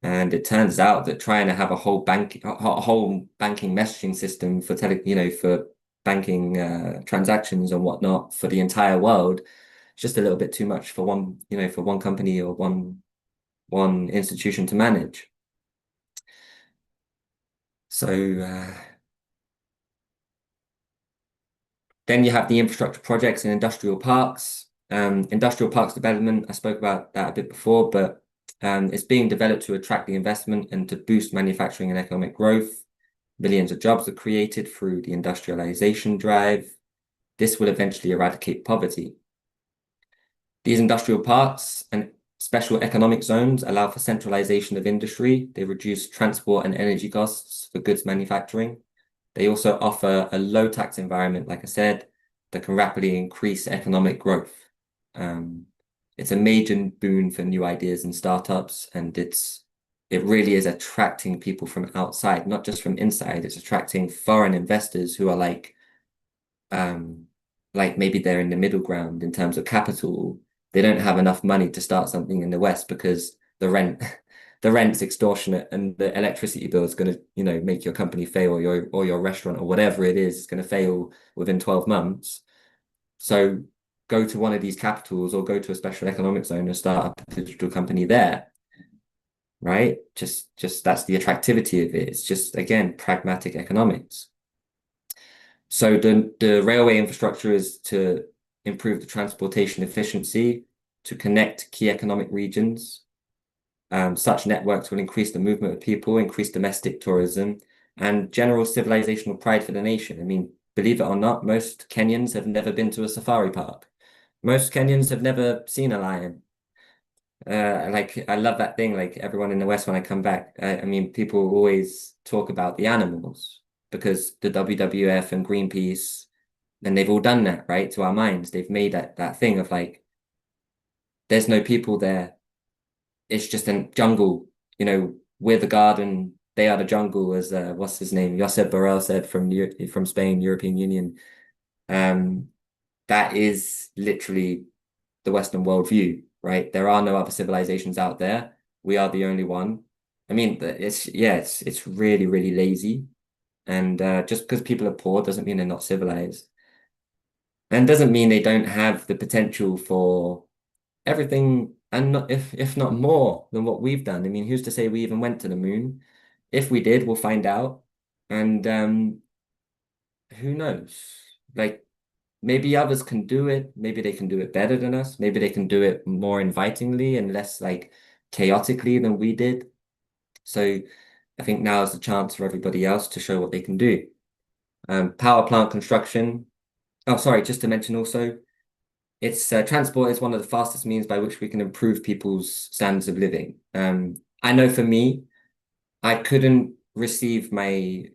And it turns out that trying to have a whole banking messaging system for for banking transactions and whatnot for the entire world, it's just a little bit too much for one company or one institution to manage. So then you have the infrastructure projects and industrial parks. Industrial parks development, I spoke about that a bit before, but it's being developed to attract the investment and to boost manufacturing and economic growth. Millions of jobs are created through the industrialization drive. This will eventually eradicate poverty. These industrial parks and special economic zones allow for centralization of industry. They reduce transport and energy costs for goods manufacturing. They also offer a low tax environment, like I said, that can rapidly increase economic growth. It's a major boon for new ideas and startups, and it really is attracting people from outside, not just from inside. It's attracting foreign investors who are like maybe they're in the middle ground in terms of capital. They don't have enough money to start something in the West because the rent's extortionate and the electricity bill is going to, make your company fail or your restaurant or whatever it is going to fail within 12 months. So go to one of these capitals or go to a special economic zone and start up a digital company there, right? Just that's the attractivity of it. It's just, again, pragmatic economics. So the railway infrastructure is to improve the transportation efficiency, to connect key economic regions. Such networks will increase the movement of people, increase domestic tourism, and general civilizational pride for the nation. I mean, believe it or not, most Kenyans have never been to a safari park. Most Kenyans have never seen a lion. I love that thing. Like everyone in the West, when I come back, I mean, people always talk about the animals because the WWF and Greenpeace, and they've all done that, right? To our minds, they've made that thing of like, there's no people there. It's just a jungle. We're the garden, they are the jungle, as what's his name? Josep Borrell said from Spain, European Union. That is literally the Western worldview, right? There are no other civilizations out there. We are the only one. I mean, it's really, really lazy. And just because people are poor doesn't mean they're not civilized. And doesn't mean they don't have the potential for everything and not, if not more than what we've done. I mean, who's to say we even went to the moon? If we did, we'll find out. And who knows? Like maybe others can do it. Maybe they can do it better than us. Maybe they can do it more invitingly and less like chaotically than we did. So I think now is the chance for everybody else to show what they can do. Power plant construction. Oh, sorry, just to mention also, It's transport is one of the fastest means by which we can improve people's standards of living. I know for me, I couldn't receive my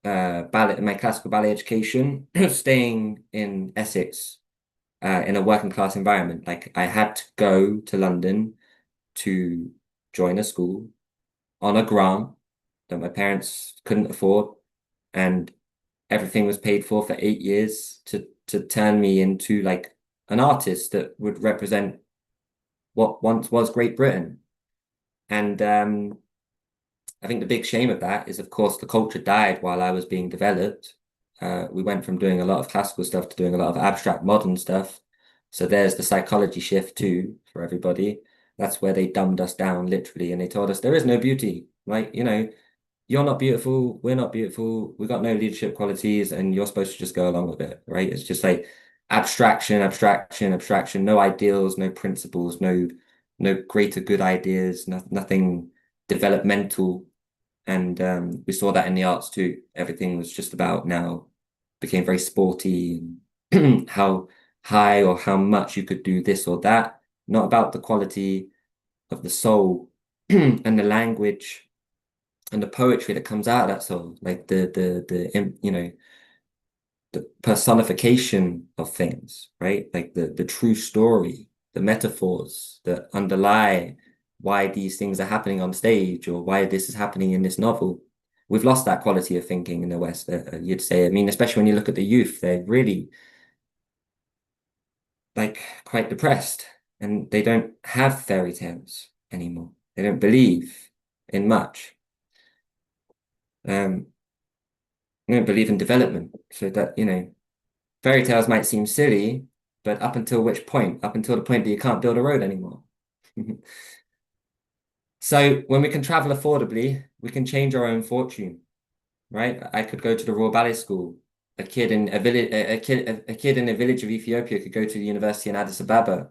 classical ballet education staying in Essex in a working class environment. Like I had to go to London to join a school on a grant that my parents couldn't afford, and everything was paid for 8 years to turn me into like an artist that would represent what once was Great Britain. And I think the big shame of that is, of course, the culture died while I was being developed. We went from doing a lot of classical stuff to doing a lot of abstract modern stuff. So there's the psychology shift too for everybody. That's where they dumbed us down literally, and they told us there is no beauty. Like, you're not beautiful, we're not beautiful, we got no leadership qualities, and you're supposed to just go along with it, right? It's just like abstraction, abstraction, abstraction, no ideals, no principles, no greater good ideas, nothing developmental. And we saw that in the arts too. Everything was just about now became very sporty and how high or how much you could do this or that, not about the quality of the soul and the language and the poetry that comes out of that soul, like the personification of things, right? Like the true story, the metaphors that underlie why these things are happening on stage or why this is happening in this novel. We've lost that quality of thinking in the West, you'd say. I mean, especially when you look at the youth, they're really like quite depressed and they don't have fairy tales anymore. They don't believe in much. They don't believe in development. So that, fairy tales might seem silly, but up until which point? Up until the point that you can't build a road anymore. So when we can travel affordably, we can change our own fortune, right? I could go to the Royal Ballet School. A kid in a village, a kid in a village of Ethiopia could go to the university in Addis Ababa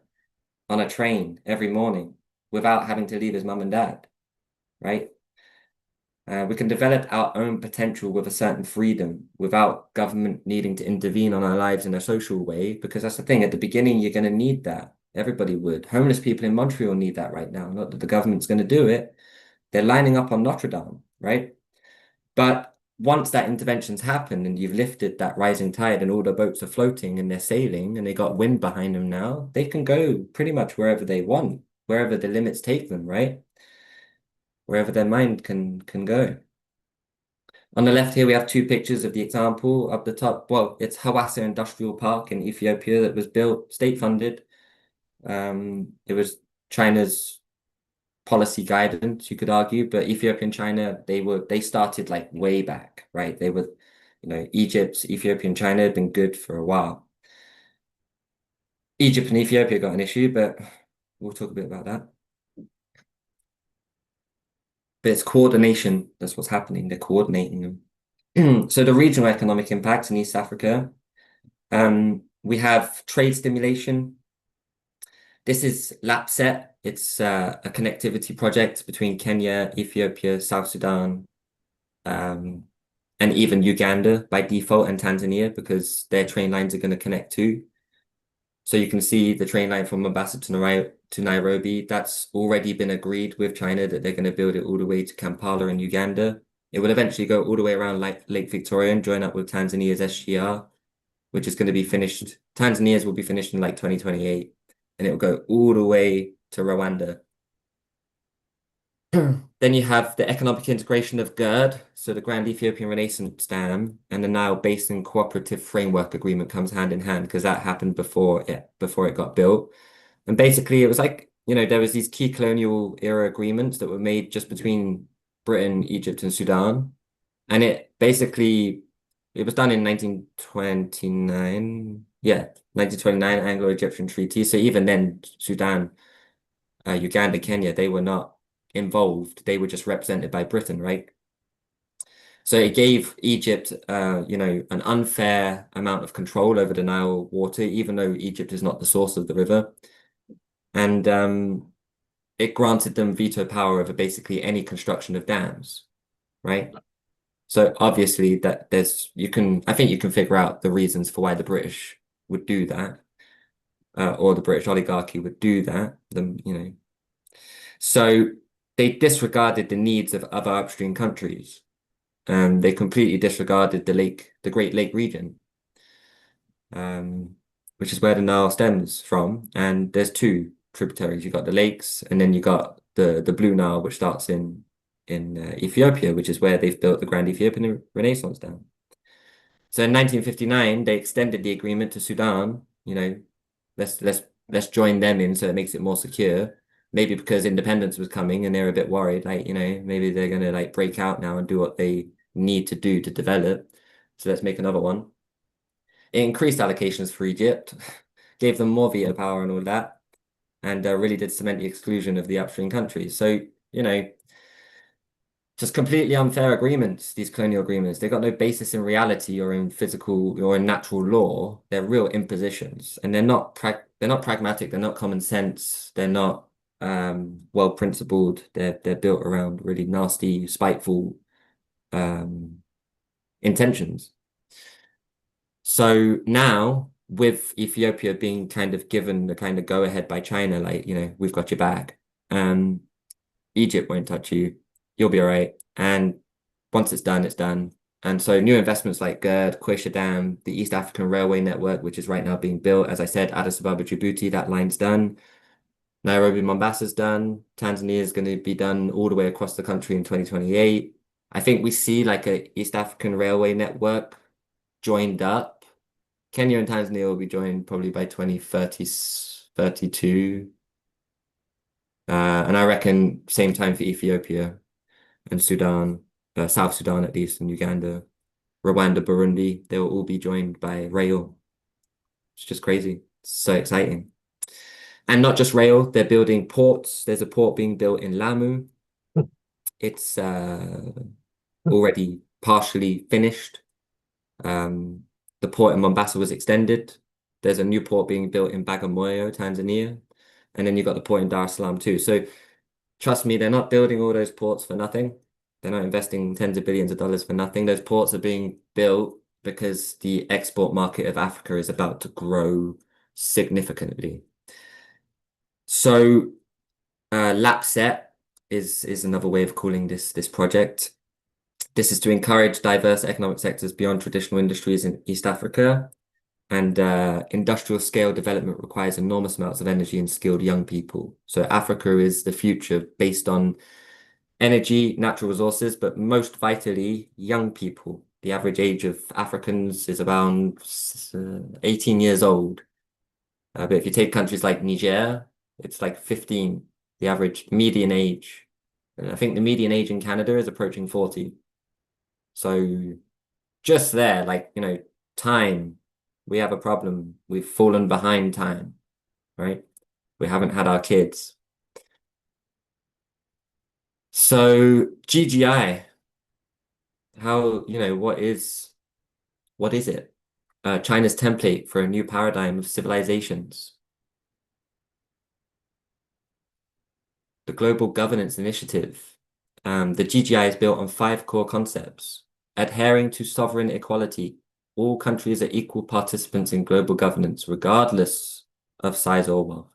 on a train every morning without having to leave his mum and dad, right? We can develop our own potential with a certain freedom without government needing to intervene on our lives in a social way, because that's the thing. At the beginning, you're going to need that. Everybody would. Homeless people in Montreal need that right now. Not that the government's going to do it. They're lining up on Notre Dame, right? But once that intervention's happened and you've lifted that rising tide and all the boats are floating and they're sailing and they got wind behind them now, they can go pretty much wherever they want, wherever the limits take them, right? Wherever their mind can go. On the left here, we have two pictures of the example. Up the top, well, it's Hawassa Industrial Park in Ethiopia that was built, state funded. It was China's policy guidance, you could argue, but Ethiopia and China, they started like way back, right? They were, Egypt, Ethiopia, and China had been good for a while. Egypt and Ethiopia got an issue, but we'll talk a bit about that. But it's coordination, that's what's happening. They're coordinating them. So the regional economic impacts in East Africa, we have trade stimulation. This is LAPSET. It's a connectivity project between Kenya, Ethiopia, South Sudan, and even Uganda by default and Tanzania because their train lines are going to connect too. So you can see the train line from Mombasa to Nairobi. That's already been agreed with China that they're going to build it all the way to Kampala in Uganda. It will eventually go all the way around Lake Victoria and join up with Tanzania's SGR, which is going to be finished. Tanzania's will be finished in like 2028, and it will go all the way to Rwanda. Then you have the economic integration of GERD, so the Grand Ethiopian Renaissance Dam, and the Nile Basin Cooperative Framework Agreement comes hand in hand because that happened before it got built. And basically, it was like, there was these key colonial era agreements that were made just between Britain, Egypt, and Sudan. And it was done in 1929. Yeah, 1929 Anglo-Egyptian Treaty. So even then, Sudan, Uganda, Kenya, they were not involved. They were just represented by Britain, right? So it gave Egypt, an unfair amount of control over the Nile water, even though Egypt is not the source of the river. And it granted them veto power over basically any construction of dams, right? So obviously I think you can figure out the reasons for why the British would do that. or the British oligarchy would do that. So they disregarded the needs of other upstream countries. They completely disregarded the Great Lake region, um, which is where the Nile stems from. And there's two tributaries. You got the lakes, and then you got the Blue Nile, which starts in Ethiopia, which is where they've built the Grand Ethiopian Renaissance Dam. So in 1959, they extended the agreement to Sudan. Let's join them in so it makes it more secure. Maybe because independence was coming and they're a bit worried, maybe they're gonna like break out now and do what they need to do to develop. So let's make another one. It increased allocations for Egypt, gave them more veto power and all that, and really did cement the exclusion of the upstream countries. So, you know, just completely unfair agreements, these colonial agreements. They've got no basis in reality or in physical or in natural law. They're real impositions, and they're not pragmatic, they're not common sense, they're not well principled. They're built around really nasty, spiteful um intentions. So now with Ethiopia being kind of given the kind of go ahead by China, like, we've got your back. Egypt won't touch you. You'll be all right. And once it's done, it's done. And so new investments like GERD, Quisha Dam, the East African Railway Network, which is right now being built. As I said, Addis Ababa, Djibouti, that line's done. Nairobi, Mombasa's done. Tanzania is going to be done all the way across the country in 2028. I think we see like a East African Railway Network joined up. Kenya and Tanzania will be joined probably by 2030, 32. And I reckon same time for Ethiopia and Sudan, South Sudan at least, and Uganda, Rwanda, Burundi, they will all be joined by rail. It's just crazy. It's so exciting. And not just rail, they're building ports. There's a port being built in Lamu. It's already partially finished. The port in Mombasa was extended. There's a new port being built in Bagamoyo, Tanzania. And then you've got the port in Dar es Salaam too. So trust me, they're not building all those ports for nothing. They're not investing tens of billions of dollars for nothing. Those ports are being built because the export market of Africa is about to grow significantly. So LAPSET is another way of calling this project. This is to encourage diverse economic sectors beyond traditional industries in East Africa. And industrial scale development requires enormous amounts of energy and skilled young people. So Africa is the future based on energy, natural resources, but most vitally, young people. The average age of Africans is around 18 years old. But if you take countries like Niger, it's like 15, the average median age. And I think the median age in Canada is approaching 40. So just there, like, time, we have a problem. We've fallen behind time, right? We haven't had our kids. So GGI, what is it? China's template for a new paradigm of civilizations. The Global Governance Initiative. The GGI is built on 5 core concepts. Adhering to sovereign equality. All countries are equal participants in global governance, regardless of size or wealth.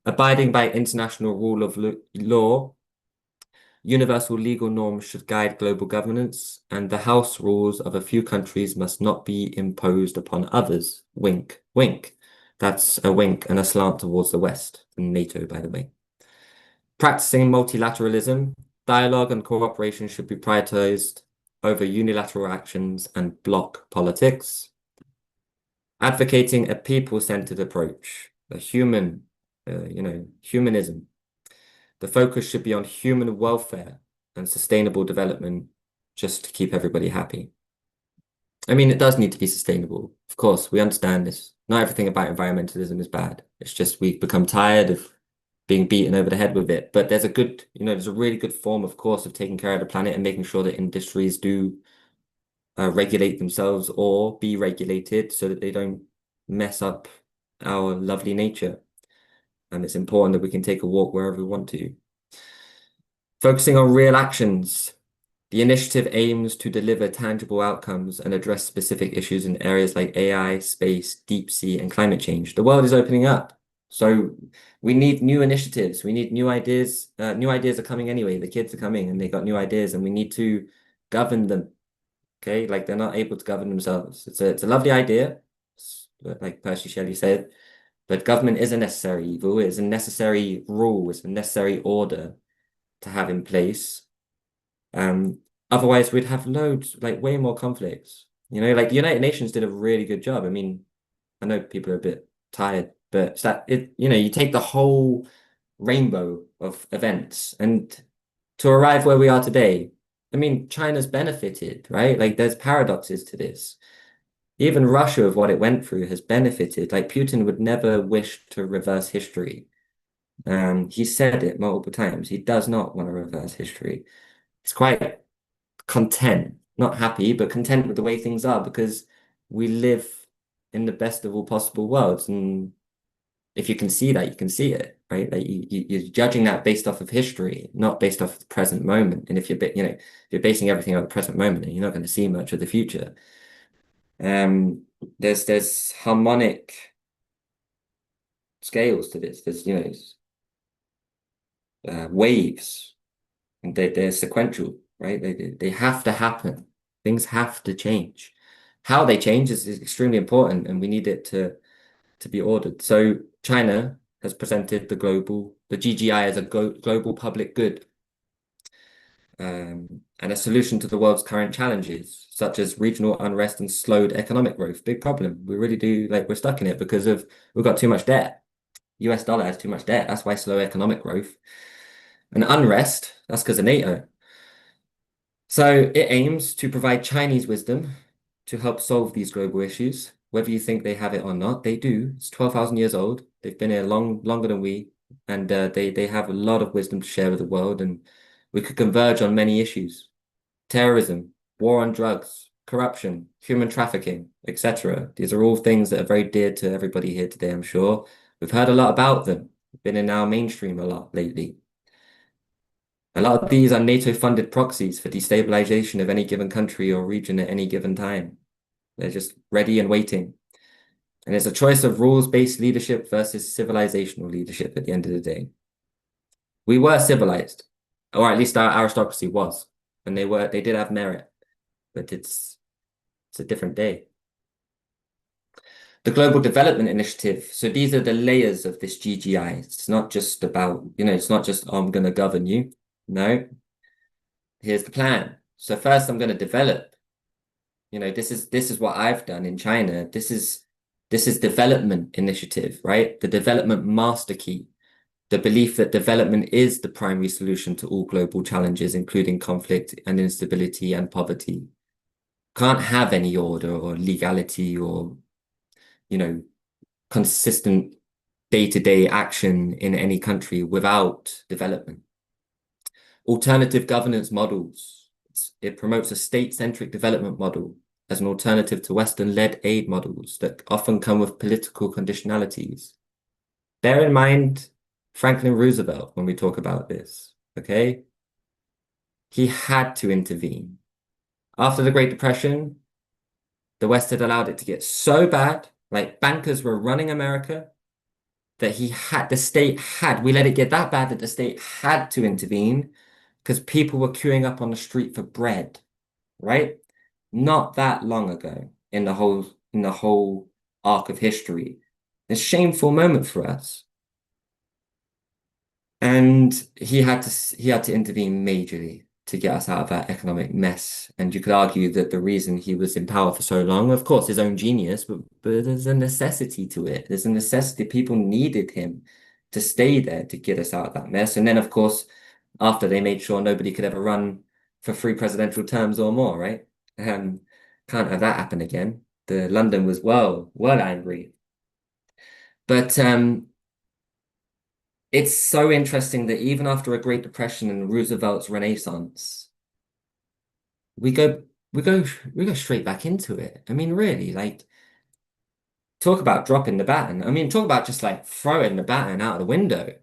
Abiding by international rule of law. Universal legal norms should guide global governance, and the house rules of a few countries must not be imposed upon others. Wink, wink. That's a wink and a slant towards the West, and NATO, by the way. Practicing multilateralism, dialogue and cooperation should be prioritized over unilateral actions and bloc politics. Advocating a people-centered approach, humanism. The focus should be on human welfare and sustainable development just to keep everybody happy. I mean, it does need to be sustainable. Of course, we understand this. Not everything about environmentalism is bad. It's just we've become tired of being beaten over the head with it. But there's a really good form, of course, of taking care of the planet and making sure that industries do regulate themselves or be regulated so that they don't mess up our lovely nature. And it's important that we can take a walk wherever we want to. Focusing on real actions. The initiative aims to deliver tangible outcomes and address specific issues in areas like AI, space, deep sea, and climate change. The world is opening up. So we need new initiatives. We need new ideas. New ideas are coming anyway. The kids are coming and they got new ideas, and we need to govern them. Okay, like they're not able to govern themselves. It's a lovely idea, like Percy Shelley said, but government is a necessary evil. It's a necessary rule. It's a necessary order to have in place. Um, Otherwise we'd have loads, like way more conflicts. Like the United Nations did a really good job. I mean, I know people are a bit tired, but it's that you take the whole rainbow of events and to arrive where we are today. I mean, China's benefited, right? Like there's paradoxes to this. Even Russia, of what it went through, has benefited. Like Putin would never wish to reverse history. He said it multiple times. He does not want to reverse history. He's quite content, not happy, but content with the way things are because we live in the best of all possible worlds. And if you can see that, you can see it, right? Like you're judging that based off of history, not based off of the present moment. And if if you're basing everything on the present moment, then you're not going to see much of the future. There's harmonic scales to this. There's waves, and they're sequential, right? They have to happen. Things have to change. How they change is extremely important, and we need it to be ordered. So China has presented the GGI as a global public good, and a solution to the world's current challenges, such as regional unrest and slowed economic growth. Big problem. We really do, like, we're stuck in it because we've got too much debt. US dollar has too much debt. That's why slow economic growth. And unrest, that's because of NATO. So it aims to provide Chinese wisdom to help solve these global issues. Whether you think they have it or not, they do. It's 12,000 years old. They've been here longer than we, and they have a lot of wisdom to share with the world, and we could converge on many issues: terrorism, war on drugs, corruption, human trafficking, etc. These are all things that are very dear to everybody here today, I'm sure. We've heard a lot about them. Been in our mainstream a lot lately. A lot of these are NATO-funded proxies for destabilization of any given country or region at any given time. They're just ready and waiting. And it's a choice of rules-based leadership versus civilizational leadership at the end of the day. We were civilized, or at least our aristocracy was, and they did have merit, but it's a different day. The Global Development Initiative. So these are the layers of this GGI. It's not just about, it's not just, oh, I'm going to govern you. No, here's the plan. So first I'm going to develop. This is what I've done in China. This is development initiative, right? The development master key. The belief that development is the primary solution to all global challenges, including conflict and instability and poverty. Can't have any order or legality or, consistent day-to-day action in any country without development. Alternative governance models. It promotes a state-centric development model as an alternative to Western-led aid models that often come with political conditionalities. Bear in mind Franklin Roosevelt when we talk about this, okay? He had to intervene. After the Great Depression, the West had allowed it to get so bad, like bankers were running America, that we let it get that bad that the state had to intervene because people were queuing up on the street for bread, right? Not that long ago in the whole arc of history. It's a shameful moment for us. And he had to intervene majorly to get us out of that economic mess. And you could argue that the reason he was in power for so long, of course, his own genius, but there's a necessity to it. There's a necessity. People needed him to stay there to get us out of that mess. And then, of course, after they made sure nobody could ever run for 3 presidential terms or more, right? Can't have that happen again. The London was well angry. But it's so interesting that even after a Great Depression and Roosevelt's Renaissance, we go straight back into it. I mean, really, like, talk about dropping the baton. I mean, talk about just like throwing the baton out of the window.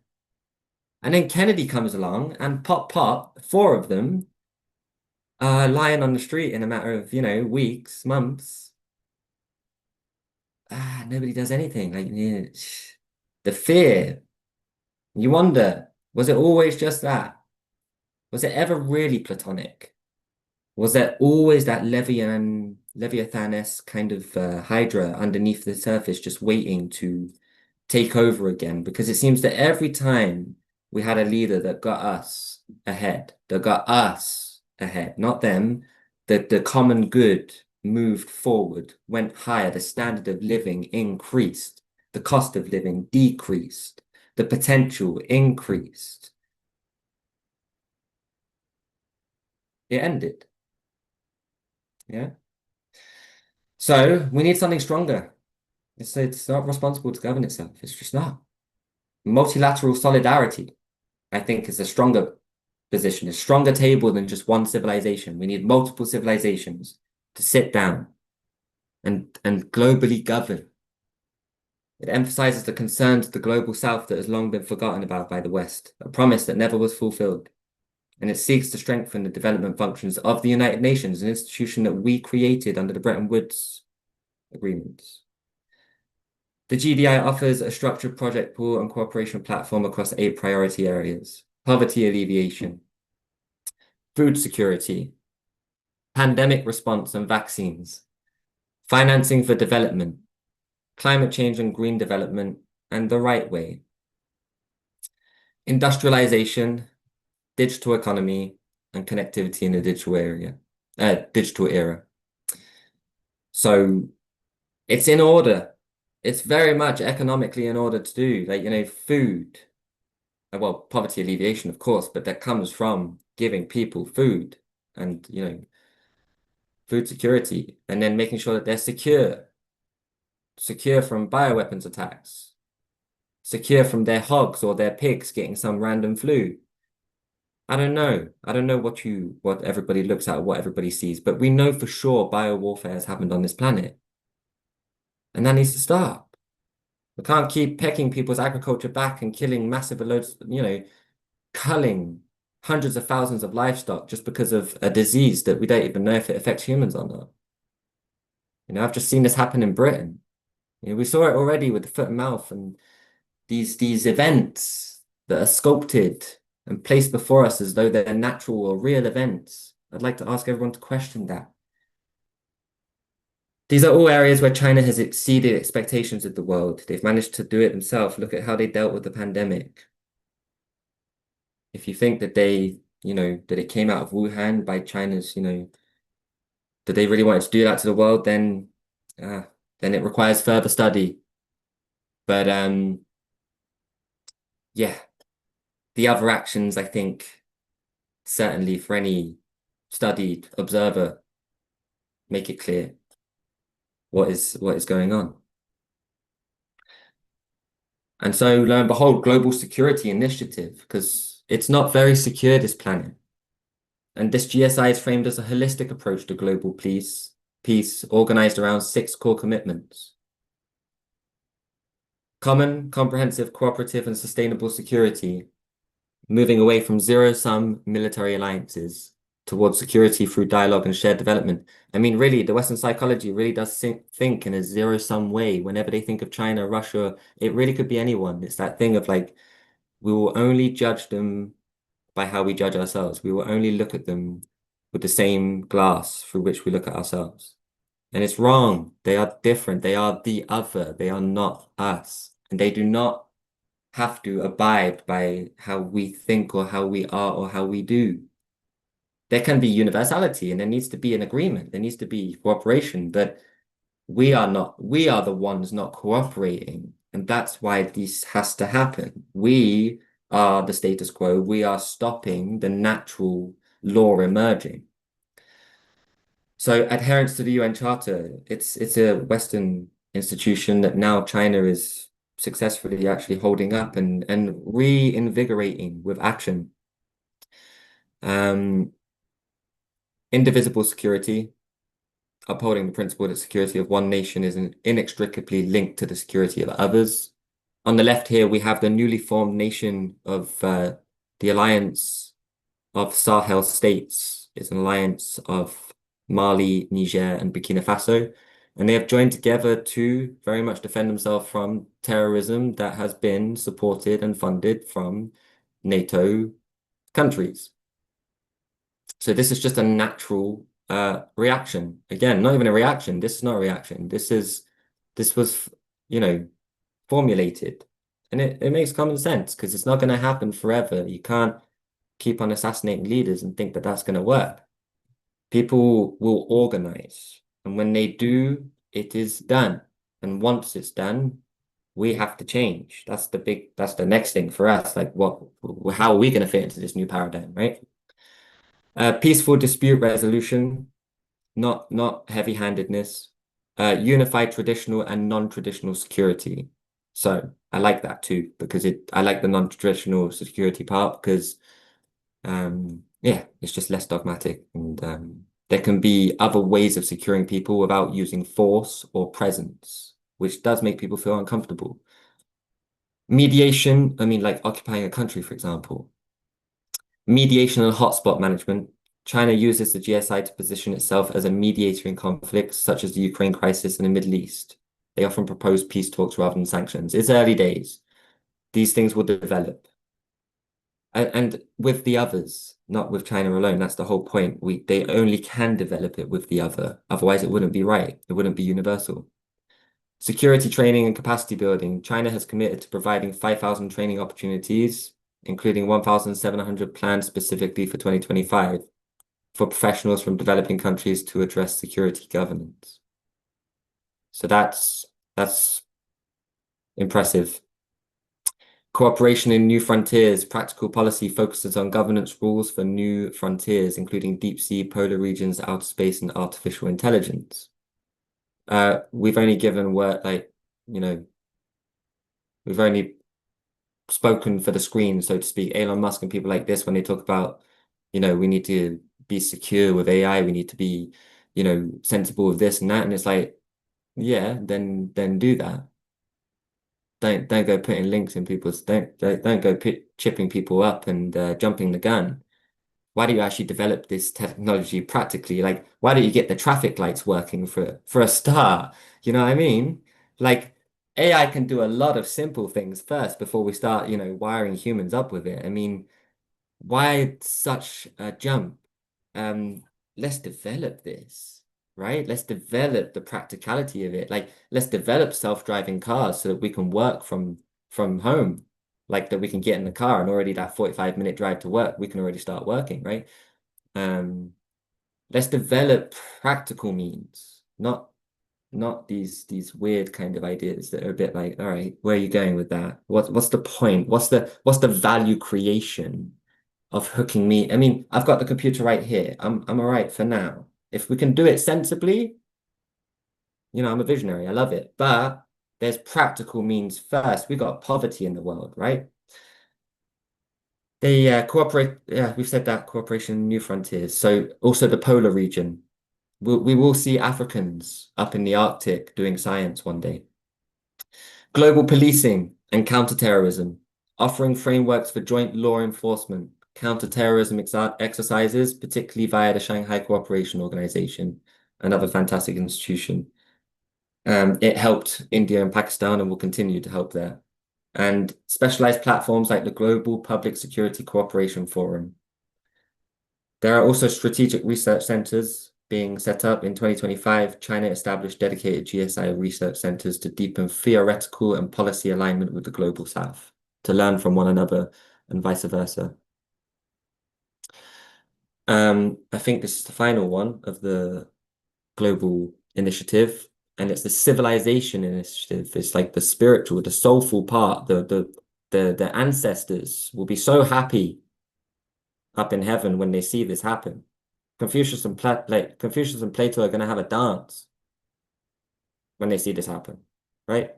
And then Kennedy comes along and pop, 4 of them lying on the street in a matter of, weeks, months. Nobody does anything. Like, yeah, the fear. You wonder, was it always just that? Was it ever really platonic? Was there always that Leviathan-esque kind of Hydra underneath the surface just waiting to take over again? Because it seems that every time we had a leader that got us ahead, not them, that the common good moved forward, went higher, the standard of living increased, the cost of living decreased, the potential increased. It ended. Yeah. So we need something stronger. It's not responsible to govern itself. It's just not. Multilateral solidarity, I think, is a stronger position, a stronger table than just one civilization. We need multiple civilizations to sit down and globally govern. It emphasizes the concerns of the global south that has long been forgotten about by the West, a promise that never was fulfilled. And it seeks to strengthen the development functions of the United Nations, an institution that we created under the Bretton Woods agreements. The GDI offers a structured project pool and cooperation platform across 8 priority areas: poverty alleviation, food security, pandemic response and vaccines, financing for development, climate change and green development, and the right way, industrialization, digital economy, and connectivity in the digital era. So it's in order. It's very much economically in order to do, like, food. Well, poverty alleviation, of course, but that comes from giving people food and, food security, and then making sure that they're secure from bioweapons attacks, secure from their hogs or their pigs getting some random flu. I don't know. I don't know what everybody looks at, or what everybody sees, but we know for sure biowarfare has happened on this planet, and that needs to stop. We can't keep pecking people's agriculture back and killing massive loads, culling hundreds of thousands of livestock just because of a disease that we don't even know if it affects humans or not. I've just seen this happen in Britain. We saw it already with the foot and mouth and these events that are sculpted and placed before us as though they're natural or real events. I'd like to ask everyone to question that. These are all areas where China has exceeded expectations of the world. They've managed to do it themselves. Look at how they dealt with the pandemic. If you think that that it came out of Wuhan by China's, that they really wanted to do that to the world, then it requires further study. But yeah, the other actions, I think, certainly for any studied observer, make it clear what is going on. And so, lo and behold, global security initiative, because it's not very secure, this planet. And this GSI is framed as a holistic approach to global peace organized around 6 core commitments: common, comprehensive, cooperative, and sustainable security, moving away from zero-sum military alliances towards security through dialogue and shared development. I mean, really, the Western psychology really does think in a zero-sum way. Whenever they think of China, Russia, it really could be anyone. It's that thing of like, we will only judge them by how we judge ourselves. We will only look at them with the same glass through which we look at ourselves. And it's wrong. They are different. They are the other. They are not us. And they do not have to abide by how we think or how we are or how we do. There can be universality and there needs to be an agreement. There needs to be cooperation, but we are the ones not cooperating. And that's why this has to happen. We are the status quo. We are stopping the natural law emerging. So adherence to the UN Charter, it's a Western institution that now China is successfully actually holding up and reinvigorating with action. Indivisible security, upholding the principle that security of one nation is inextricably linked to the security of others. On the left here, we have the newly formed nation of the Alliance of Sahel States, It's an alliance of Mali, Niger, and Burkina Faso. And they have joined together to very much defend themselves from terrorism that has been supported and funded from NATO countries. So this is just a natural reaction. Again, not even a reaction. This is not a reaction. This was, you know, formulated. And it makes common sense because it's not going to happen forever. You can't keep on assassinating leaders and think that that's going to work. People will organize. And when they do, it is done. And once it's done, we have to change. That's the next thing for us. Like how are we going to fit into this new paradigm, right? Peaceful dispute resolution, not heavy-handedness. Unified traditional and non-traditional security. So I like that too because I like the non-traditional security part because yeah, it's just less dogmatic and there can be other ways of securing people without using force or presence, which does make people feel uncomfortable. Mediation, I mean, like occupying a country, for example. Mediation and hotspot management. China uses the GSI to position itself as a mediator in conflicts such as the Ukraine crisis and the Middle East. They often propose peace talks rather than sanctions. It's early days. These things will develop. And with the others, not with China alone. That's the whole point. They only can develop it with the other. Otherwise, it wouldn't be right. It wouldn't be universal. Security training and capacity building. China has committed to providing 5,000 training opportunities, including 1,700 planned specifically for 2025 for professionals from developing countries to address security governance. So that's impressive. Cooperation in new frontiers, practical policy focuses on governance rules for new frontiers, including deep sea, polar regions, outer space, and artificial intelligence. We've only given work like, we've only spoken for the screen, so to speak. Elon Musk and people like this, when they talk about, we need to be secure with AI, we need to be, sensible with this and that. And it's like, yeah, then do that. Don't go putting links in people's don't go chipping people up and jumping the gun. Why do you actually develop this technology practically? Like, why don't you get the traffic lights working for a start? You know what I mean? Like AI can do a lot of simple things first before we start, wiring humans up with it. I mean, why such a jump? Um, let's develop this, right? Let's develop the practicality of it. Like, let's develop self-driving cars so that we can work from home. Like that we can get in the car and already that 45-minute drive to work, we can already start working, right? Um, let's develop practical means, not these weird kind of ideas that are a bit like, all right, where are you going with that? What's the point? What's the value creation of hooking me? I mean, I've got the computer right here. I'm all right for now. If we can do it sensibly, I'm a visionary. I love it. But there's practical means first. We got poverty in the world, right? They cooperate. Yeah, we've said that cooperation, new frontiers. So also the polar region. We will see Africans up in the Arctic doing science one day. Global policing and counterterrorism, offering frameworks for joint law enforcement, counterterrorism exercises, particularly via the Shanghai Cooperation Organization, another fantastic institution. It helped India and Pakistan and will continue to help there. And specialized platforms like the Global Public Security Cooperation Forum. There are also strategic research centers being set up. In 2025, China established dedicated GSI research centers to deepen theoretical and policy alignment with the global South, to learn from one another and vice versa. I think this is the final one of the global initiative, and it's the civilization initiative. It's like the spiritual, the soulful part. The ancestors will be so happy up in heaven when they see this happen. Confucius and Plato are going to have a dance when they see this happen, right?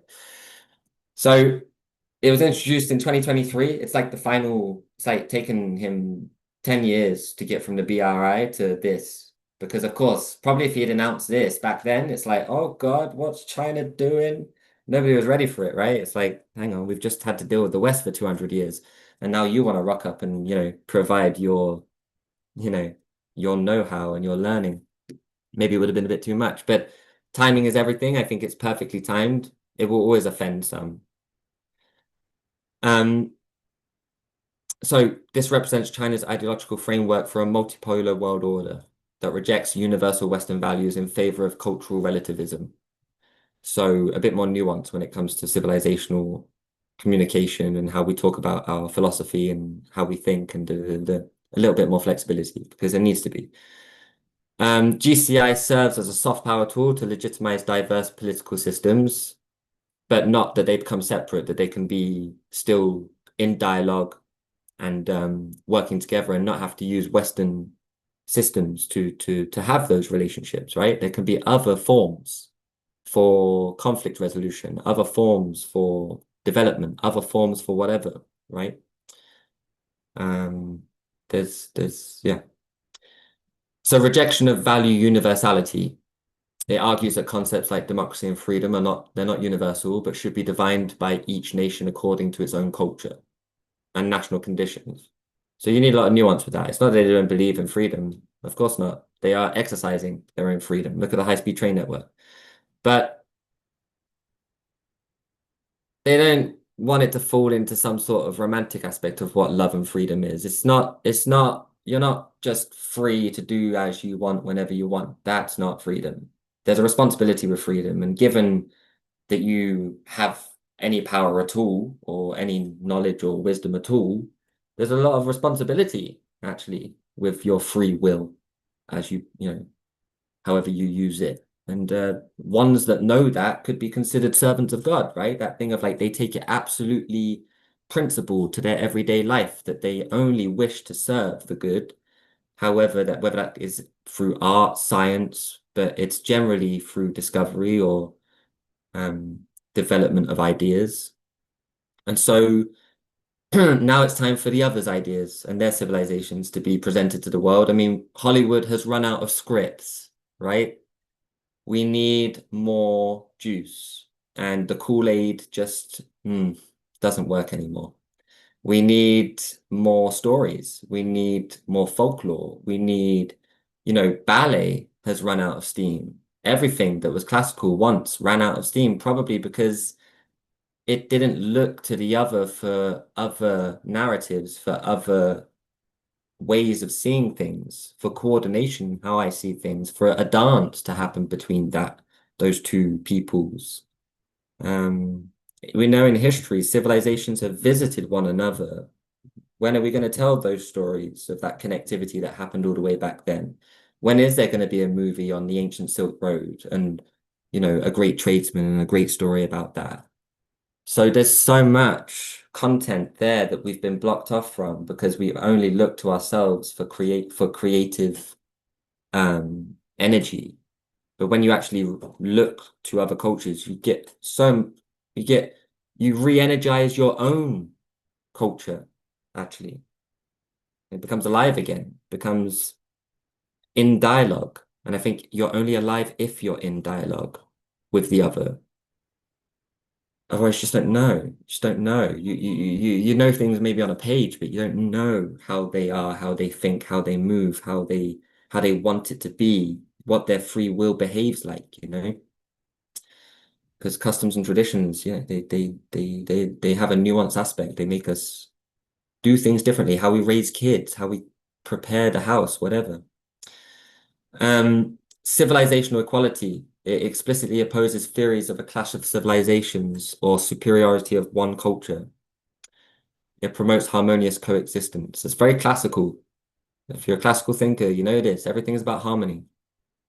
So it was introduced in 2023. It's like the final, it's like taken him 10 years to get from the BRI to this. Because of course, probably if he had announced this back then, it's like, oh God, what's China doing? Nobody was ready for it, right? It's like, hang on, we've just had to deal with the West for 200 years. And now you want to rock up and, provide your, you know, your know-how and your learning. Maybe it would have been a bit too much, but timing is everything. I think it's perfectly timed. It will always offend some. Um, so this represents China's ideological framework for a multipolar world order that rejects universal Western values in favor of cultural relativism. So a bit more nuance when it comes to civilizational communication and how we talk about our philosophy and how we think, and a little bit more flexibility because there needs to be. GCI serves as a soft power tool to legitimize diverse political systems, but not that they become separate, that they can be still in dialogue and working together and not have to use Western systems to have those relationships, right? There can be other forms for conflict resolution, other forms for development, other forms for whatever, right? Yeah. So rejection of value universality. It argues that concepts like democracy and freedom they're not universal, but should be defined by each nation according to its own culture and national conditions. So you need a lot of nuance with that. It's not that they don't believe in freedom. Of course not. They are exercising their own freedom. Look at the high-speed train network. But they don't want it to fall into some sort of romantic aspect of what love and freedom is. You're not just free to do as you want whenever you want. That's not freedom. There's a responsibility with freedom. And given that you have any power at all or any knowledge or wisdom at all, there's a lot of responsibility actually with your free will as however you use it. And ones that know that could be considered servants of God, right? That thing of like they take it absolutely principle to their everyday life, that they only wish to serve the good. However, that whether that is through art, science, but it's generally through discovery or um, development of ideas. And so now it's time for the others' ideas and their civilizations to be presented to the world. I mean, Hollywood has run out of scripts, right? We need more juice, and the Kool-Aid just doesn't work anymore. We need more stories. We need more folklore. We need, ballet has run out of steam. Everything that was classical once ran out of steam, probably because it didn't look to the other for other narratives, for other ways of seeing things, for coordination, how I see things, for a dance to happen between those two peoples. Um, we know in history, civilizations have visited one another. When are we going to tell those stories of that connectivity that happened all the way back then? When is there going to be a movie on the ancient Silk Road and, a great tradesman and a great story about that? So there's so much content there that we've been blocked off from because we only look to ourselves for creative energy. But when you actually look to other cultures, you get you re-energize your own culture, actually. It becomes alive again, becomes in dialogue. And I think you're only alive if you're in dialogue with the other. Otherwise, you just don't know. You just don't know. You know things maybe on a page, but you don't know how they are, how they think, how they move, how they want it to be, what their free will behaves like. Because customs and traditions, yeah, they have a nuanced aspect. They make us do things differently, how we raise kids, how we prepare the house, whatever. Civilizational equality. It explicitly opposes theories of a clash of civilizations or superiority of one culture. It promotes harmonious coexistence. It's very classical. If you're a classical thinker, you know this. Everything is about harmony.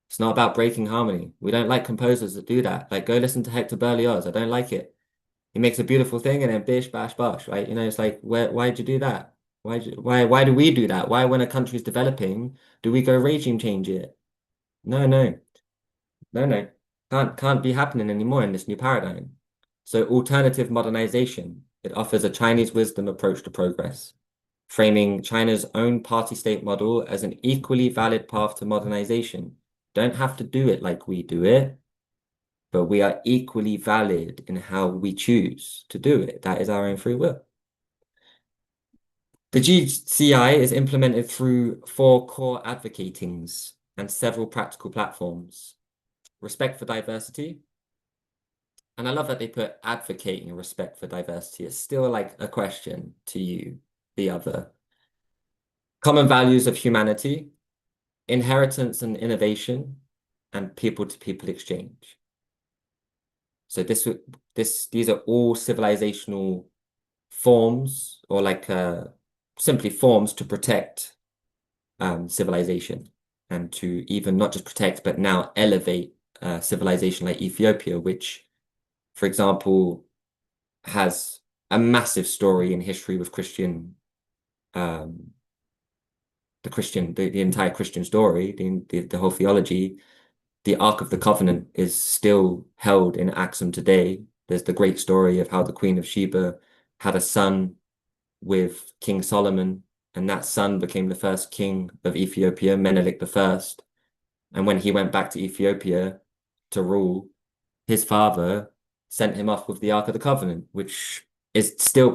It's not about breaking harmony. We don't like composers that do that. Like, go listen to Hector Berlioz. I don't like it. He makes a beautiful thing and then bish, bash, bosh, right? It's like, why'd you do that? Why do we do that? Why, when a country's developing, do we go regime change it? No, no. No, no, can't be happening anymore in this new paradigm. So alternative modernization, it offers a Chinese wisdom approach to progress, framing China's own party-state model as an equally valid path to modernization. Don't have to do it like we do it, but we are equally valid in how we choose to do it. That is our own free will. The GCI is implemented through 4 core advocatings and several practical platforms. Respect for diversity. And I love that they put advocating respect for diversity. It's still like a question to you, the other. Common values of humanity, inheritance and innovation, and people-to-people exchange. So these are all civilizational forms, or like simply forms to protect civilization, and to even not just protect, but now elevate civilization like Ethiopia, which, for example, has a massive story in history with um, the entire Christian story, the whole theology. The Ark of the Covenant is still held in Axum today. There's the great story of how the Queen of Sheba had a son with King Solomon, and that son became the first king of Ethiopia, Menelik the First. And when he went back to Ethiopia to rule, his father sent him off with the Ark of the Covenant, which is still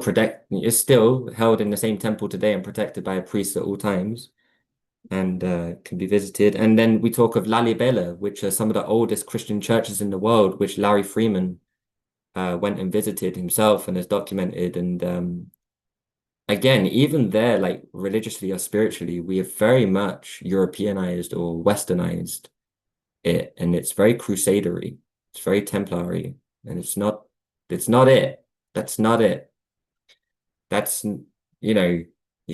held in the same temple today and protected by a priest at all times, and can be visited. And then we talk of Lalibela, which are some of the oldest Christian churches in the world, which Larry Freeman went and visited himself and has documented. And again, even there, like religiously or spiritually, we have very much Europeanized or Westernized it, and it's very crusadery, it's very Templary, and it's not it. That's not it. That's, you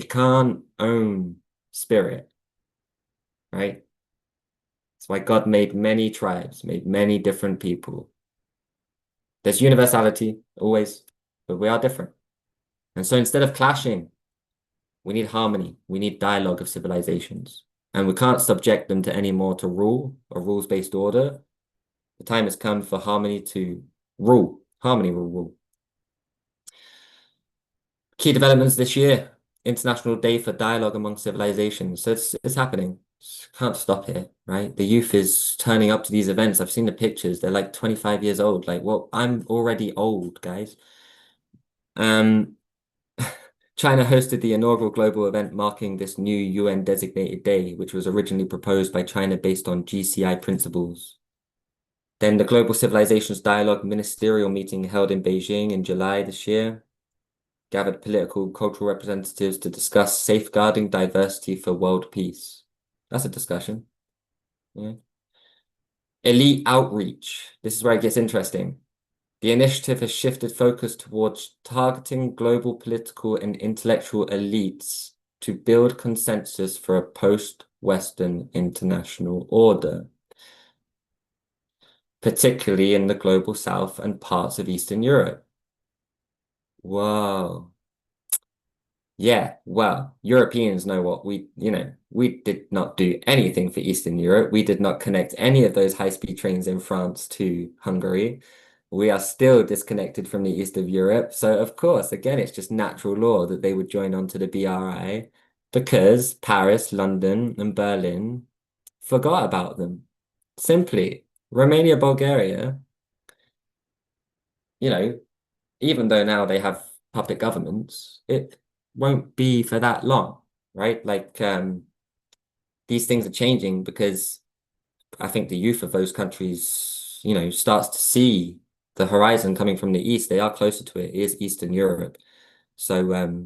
can't own spirit, right? That's why God made many tribes, made many different people. There's universality always, but we are different. And so instead of clashing, we need harmony. We need dialogue of civilizations. And we can't subject them to any more to rule or rules-based order. The time has come for harmony to rule. Harmony will rule. Key developments this year. International Day for Dialogue Among Civilizations. So it's happening. Can't stop here, right? The youth is turning up to these events. I've seen the pictures. They're like 25 years old. Like, well, I'm already old, guys. China hosted the inaugural global event marking this new UN designated day, which was originally proposed by China based on GCI principles. Then the Global Civilizations Dialogue Ministerial meeting held in Beijing in July this year gathered political, cultural representatives to discuss safeguarding diversity for world peace. That's a discussion. Yeah. Elite outreach. This is where it gets interesting. The initiative has shifted focus towards targeting global political and intellectual elites to build consensus for a post-Western international order, particularly in the global South and parts of Eastern Europe. Whoa. Yeah, well, Europeans know what we did not do anything for Eastern Europe. We did not connect any of those high-speed trains in France to Hungary. We are still disconnected from the east of Europe. So, of course, again, it's just natural law that they would join on to the BRI because Paris, London, and Berlin forgot about them. Simply, Romania, Bulgaria, you know, even though now they have puppet governments, it won't be for that long, right? Like these things are changing because I think the youth of those countries, starts to see the horizon coming from the east. They are closer to it. It is Eastern Europe. So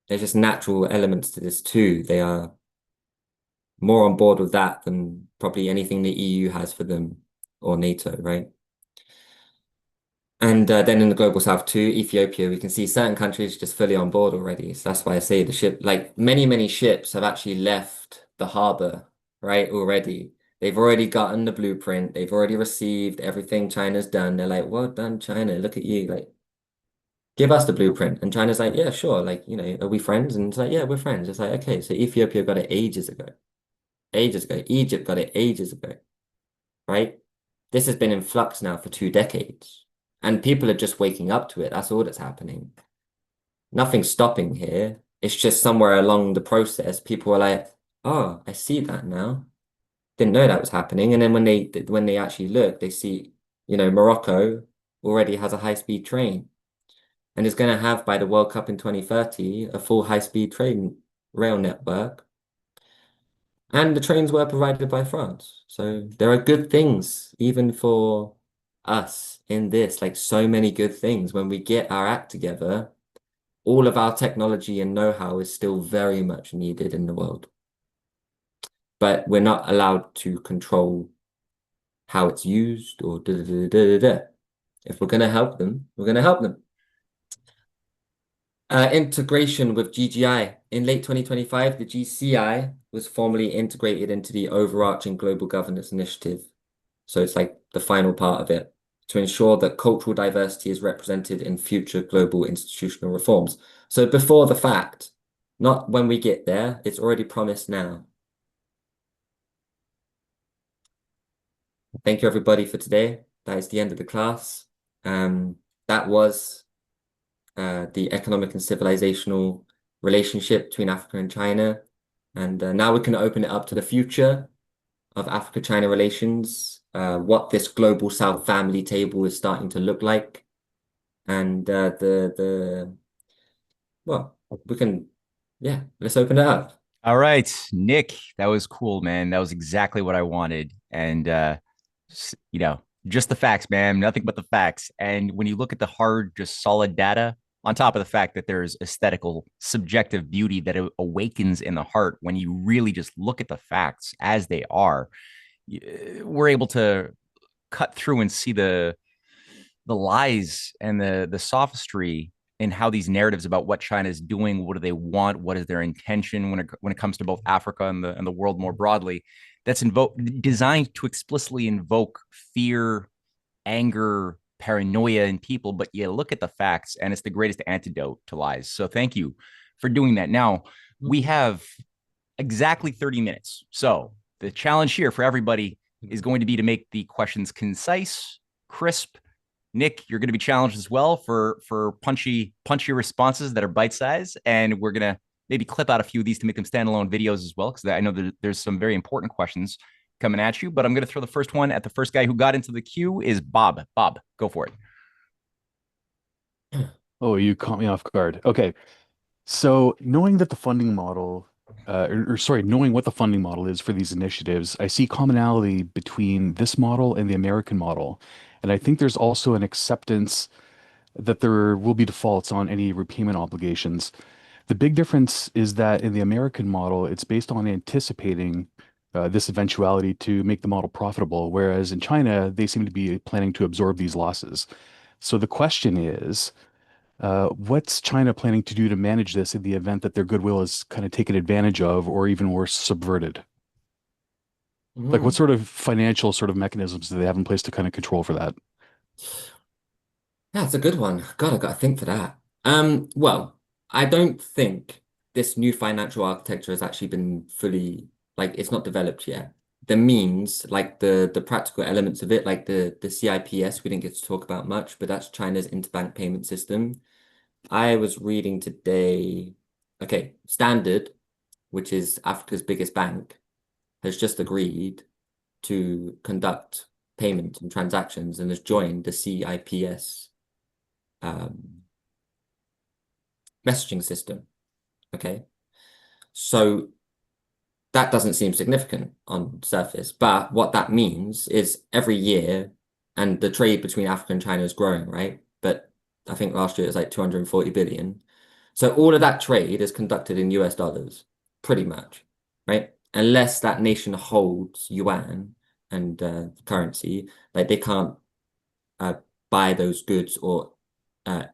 there's just natural elements to this too. They are more on board with that than probably anything the EU has for them or NATO, right? And then in the global south too, Ethiopia, we can see certain countries just fully on board already. So that's why I say the ship, like many ships have actually left the harbor, right, already. They've already gotten the blueprint. They've already received everything China's done. They're like, well done, China. Look at you. Like, give us the blueprint. And China's like, yeah, sure. Like, are we friends? And it's like, yeah, we're friends. It's like, okay, so Ethiopia got it ages ago. Ages ago. Egypt got it ages ago, right? This has been in flux now for 2 decades. And people are just waking up to it. That's all that's happening. Nothing's stopping here. It's just somewhere along the process, people are like, oh, I see that now. Didn't know that was happening. And then when they actually look, they see, Morocco already has a high-speed train. and is going to have by the World Cup in 2030 a full high-speed train rail network. And the trains were provided by France. So there are good things, even for us in this, like so many good things. When we get our act together, all of our technology and know-how is still very much needed in the world. But we're not allowed to control how it's used or da da da da da da. If we're going to help them, we're going to help them. Integration with GGI. In late 2025, the GCI was formally integrated into the overarching global governance initiative. So it's like the final part of it to ensure that cultural diversity is represented in future global institutional reforms. So before the fact, not when we get there, it's already promised now. Thank you, everybody, for today. That is the end of the class. That was the economic and civilizational relationship between Africa and China. And now we can open it up to the future of Africa-China relations, what this global South family table is starting to look like. And well, we can, yeah, let's open it up. All right, Nick, that was cool, man. That was exactly what I wanted. And you know, just the facts, man. Nothing but the facts. And when you look at the hard, just solid data, on top of the fact that there's aesthetical, subjective beauty that awakens in the heart when you really just look at the facts as they are, we're able to cut through and see the lies and the sophistry in how these narratives about what China is doing, what do they want, what is their intention when it comes to both Africa and the world more broadly, that's designed to explicitly invoke fear, anger, paranoia in people. But you look at the facts, and it's the greatest antidote to lies. So thank you for doing that. Now we have exactly 30 minutes. So the challenge here for everybody is going to be to make the questions concise, crisp. Nick, you're going to be challenged as well for punchy responses that are bite sized, and we're going to maybe clip out a few of these to make them standalone videos as well, because I know that there's some very important questions coming at you. But I'm going to throw the first one at the first guy who got into the queue is Bob. Bob, go for it. Oh, you caught me off guard. Okay. So knowing that the funding model, knowing what the funding model is for these initiatives, I see commonality between this model and the American model. And I think there's also an acceptance that there will be defaults on any repayment obligations. The big difference is that in the American model, it's based on anticipating this eventuality to make the model profitable, whereas in China, they seem to be planning to absorb these losses. So the question is, what's China planning to do to manage this in the event that their goodwill is kind of taken advantage of, or even worse, subverted? Like, what Mm. sort of financial sort of mechanisms do they have in place to kind of control for that? That's a good one. God, I got to think for that. Well, I don't think this new financial architecture has actually been fully like it's not developed yet. The means, like the practical elements of it, like the CIPS, we didn't get to talk about much, but that's China's interbank payment system. I was reading today, okay, Standard, which is Africa's biggest bank, has just agreed to conduct payments and transactions and has joined the CIPS um, messaging system. Okay. So that doesn't seem significant on surface, but what that means is every year, and the trade between Africa and China is growing, right? But I think last year it was like 240 billion. So all of that trade is conducted in US dollars, pretty much, right? Unless that nation holds yuan and currency, like they can't uh, buy those goods or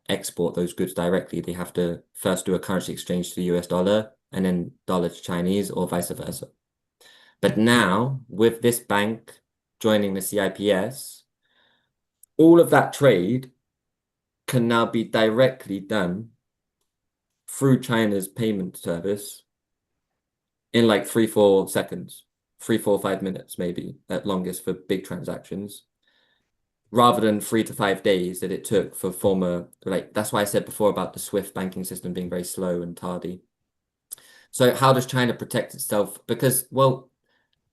export those goods directly. They have to first do a currency exchange to the US dollar and then dollar to Chinese or vice versa. But now, with this bank joining the CIPS, all of that trade can now be directly done through China's payment service in like 3, 4 seconds, 3, 4, 5 minutes, maybe at longest for big transactions, rather than 3 to 5 days that it took for former, like that's why I said before about the Swift banking system being very slow and tardy. So how does China protect itself? Because, well,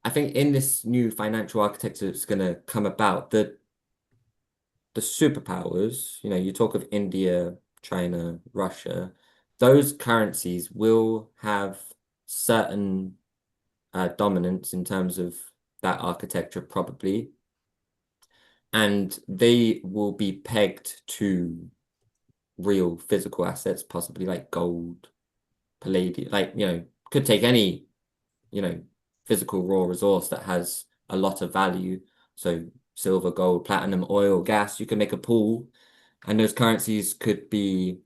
I think in this new financial architecture that's going to come about, the superpowers, you talk of India, China, Russia, those currencies will have certain dominance in terms of that architecture, probably, and they will be pegged to real physical assets, possibly like gold, palladium, like, could take any, physical raw resource that has a lot of value. So silver, gold, platinum, oil, gas, you can make a pool, and those currencies could be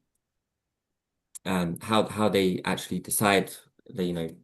how they actually decide that,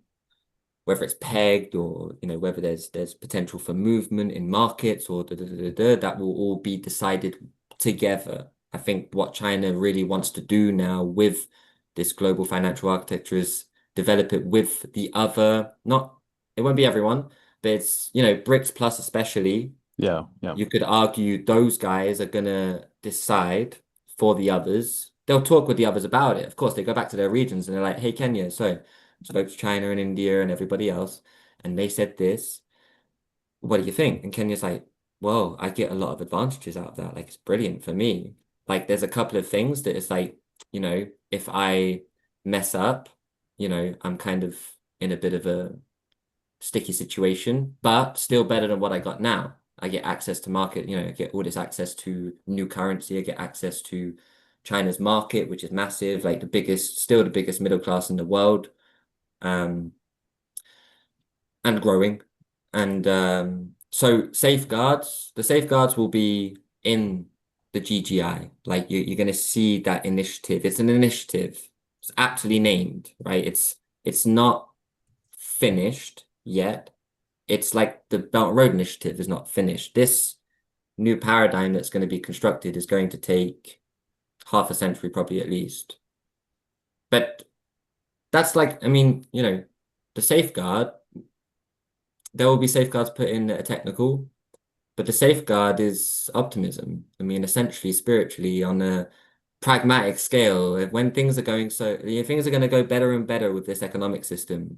whether it's pegged or whether there's potential for movement in markets or that will all be decided together. I think what China really wants to do now with this global financial architecture is develop it with the other, not, it won't be everyone, but it's, BRICS plus especially. Yeah, yeah. You could argue those guys are gonna decide for the others. They'll talk with the others about it. Of course, they go back to their regions and they're like, "Hey, Kenya, so spoke to China and India and everybody else, and they said this. What do you think?" And Kenya's like, "Well, I get a lot of advantages out of that. Like, it's brilliant for me. Like, there's a couple of things that it's like, if I mess up, I'm kind of in a bit of a sticky situation, but still better than what I got now. I get access to market, I get all this access to new currency. I get access to China's market, which is massive, like still the biggest middle class in the world, um, and growing. And so the safeguards will be in the GGI. Like you're going to see that initiative. It's an initiative. It's aptly named, right? It's not finished yet. It's like the Belt and Road Initiative is not finished. This new paradigm that's going to be constructed is going to take half a century, probably at least. But that's like, I mean, the safeguard, there will be safeguards put in that are technical, but the safeguard is optimism. I mean, essentially, spiritually, on a pragmatic scale, when things are going things are going to go better and better with this economic system.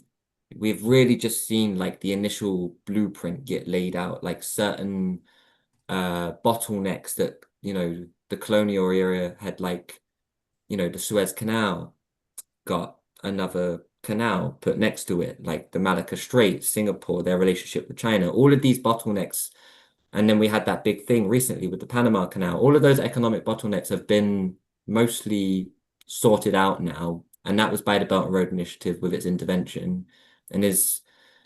We've really just seen like the initial blueprint get laid out, like certain bottlenecks that, the colonial era had, like, the Suez Canal got another canal put next to it, like the Malacca Strait, Singapore, their relationship with China, all of these bottlenecks. And then we had that big thing recently with the Panama Canal. All of those economic bottlenecks have been mostly sorted out now. And that was by the Belt and Road Initiative with its intervention, and has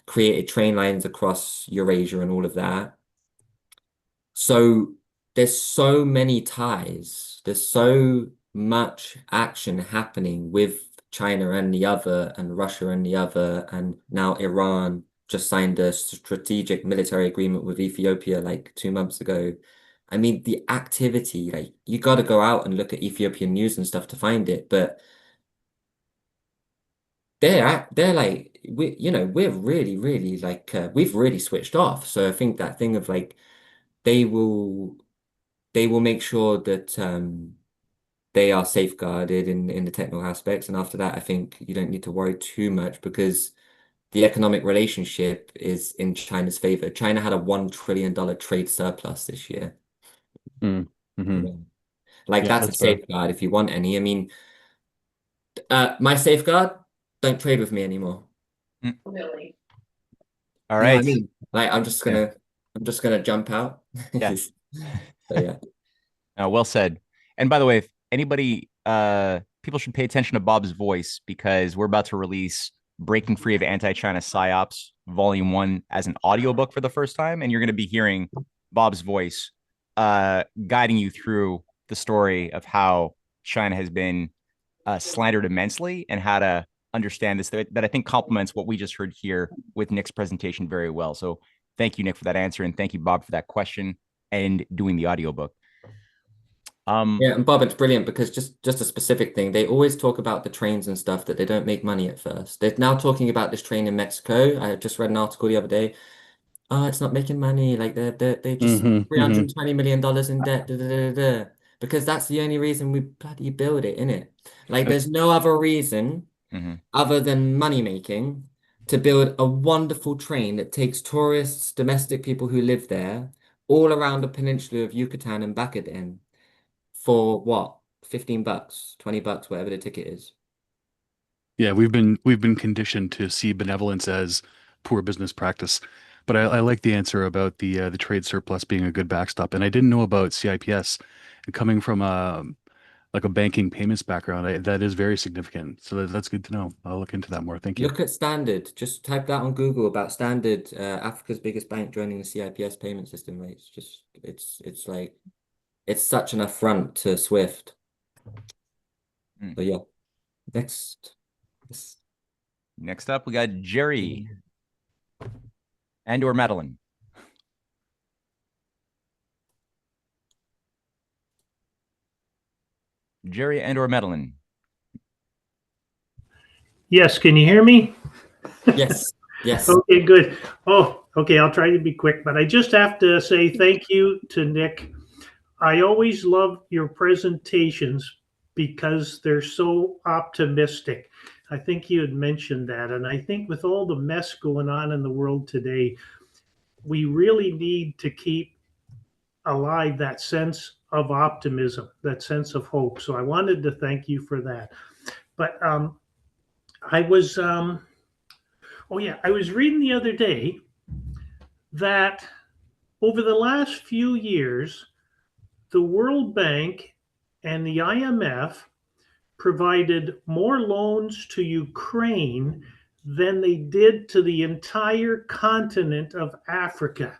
created train lines across Eurasia and all of that. So there's so many ties. There's so much action happening with China and the other, and Russia and the other, and now Iran just signed a strategic military agreement with Ethiopia like 2 months ago. I mean, the activity, like, you got to go out and look at Ethiopian news and stuff to find it, but they're like, we're really, really like, we've really switched off. So I think that thing of like, they will make sure that they are safeguarded in the technical aspects. And after that, I think you don't need to worry too much, because the economic relationship is in China's favor. China had a $1 trillion trade surplus this year. Mm. You Hmm. know, like, Yeah, that's a that's fair. safeguard if you want any. I mean, my safeguard, don't trade with me anymore. Mm. All You know what I right. mean? Like, Yeah. I'm just gonna jump out. Yeah. So yeah. Well said. And by the way, if anybody, people should pay attention to Bob's voice, because we're about to release Breaking Free of Anti-China Psyops Volume 1 as an audiobook for the first time. And you're going to be hearing Bob's voice guiding you through the story of how China has been slandered immensely, and how to understand this, that I think complements what we just heard here with Nick's presentation very well. So thank you, Nick, for that answer. And thank you, Bob, for that question and doing the audiobook. Yeah, and Bob, it's brilliant because just a specific thing. They always talk about the trains and stuff, that they don't make money at first. They're now talking about this train in Mexico. I just read an article the other day. Oh, it's not making money. Like, they just Hmm. Hmm. $320 million in debt. Da, da, da, da, da. Because that's the only reason we bloody build it, innit? Like, there's no other reason Mhm. other than money making to build a wonderful train that takes tourists, domestic people who live there, all around the peninsula of Yucatan and back again, for what? $15, $20, whatever the ticket is. Yeah, we've been conditioned to see benevolence as poor business practice. But I like the answer about the trade surplus being a good backstop. And I didn't know about CIPS. And coming from like a banking payments background, that is very significant. So that's good to know. I'll look into that more. Thank you. Look at Standard. Just type that on Google about Standard, Africa's biggest bank joining the CIPS payment system. Like, it's just it's like it's such an affront to Swift. So yeah. Next. Next up, we got Jerry and or Madeline. Jerry and or Madeline. Yes, can you hear me? Yes. Yes. Okay, good. Oh, okay, I'll try to be quick, but I just have to say thank you to Nick. I always love your presentations because they're so optimistic. I think you had mentioned that. And I think with all the mess going on in the world today, we really need to keep alive that sense of optimism, that sense of hope. So I wanted to thank you for that. But I was, oh yeah, I was reading the other day that over the last few years, the World Bank and the IMF provided more loans to Ukraine than they did to the entire continent of Africa.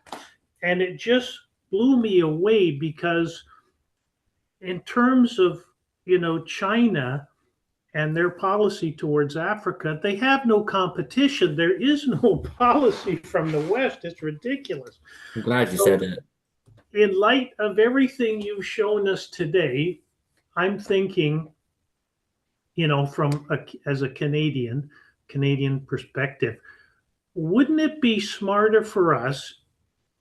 And it just blew me away because in terms of, China and their policy towards Africa, they have no competition. There is no policy from the West. It's ridiculous. I'm glad you said it. In light of everything you've shown us today, I'm thinking, as a Canadian perspective, wouldn't it be smarter for us,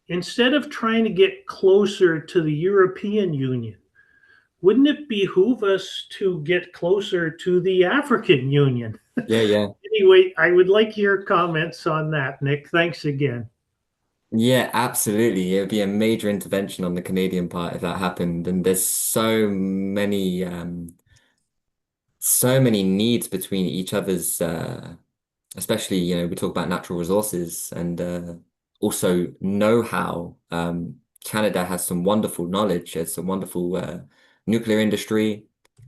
instead of trying to get closer to the European Union, wouldn't it behoove us to get closer to the African Union? Yeah. Anyway, I would like your comments on that, Nick. Thanks again. Yeah, absolutely. It would be a major intervention on the Canadian part if that happened. And there's so many needs between each other's especially, we talk about natural resources and also know-how. Canada has some wonderful knowledge, has some wonderful nuclear industry,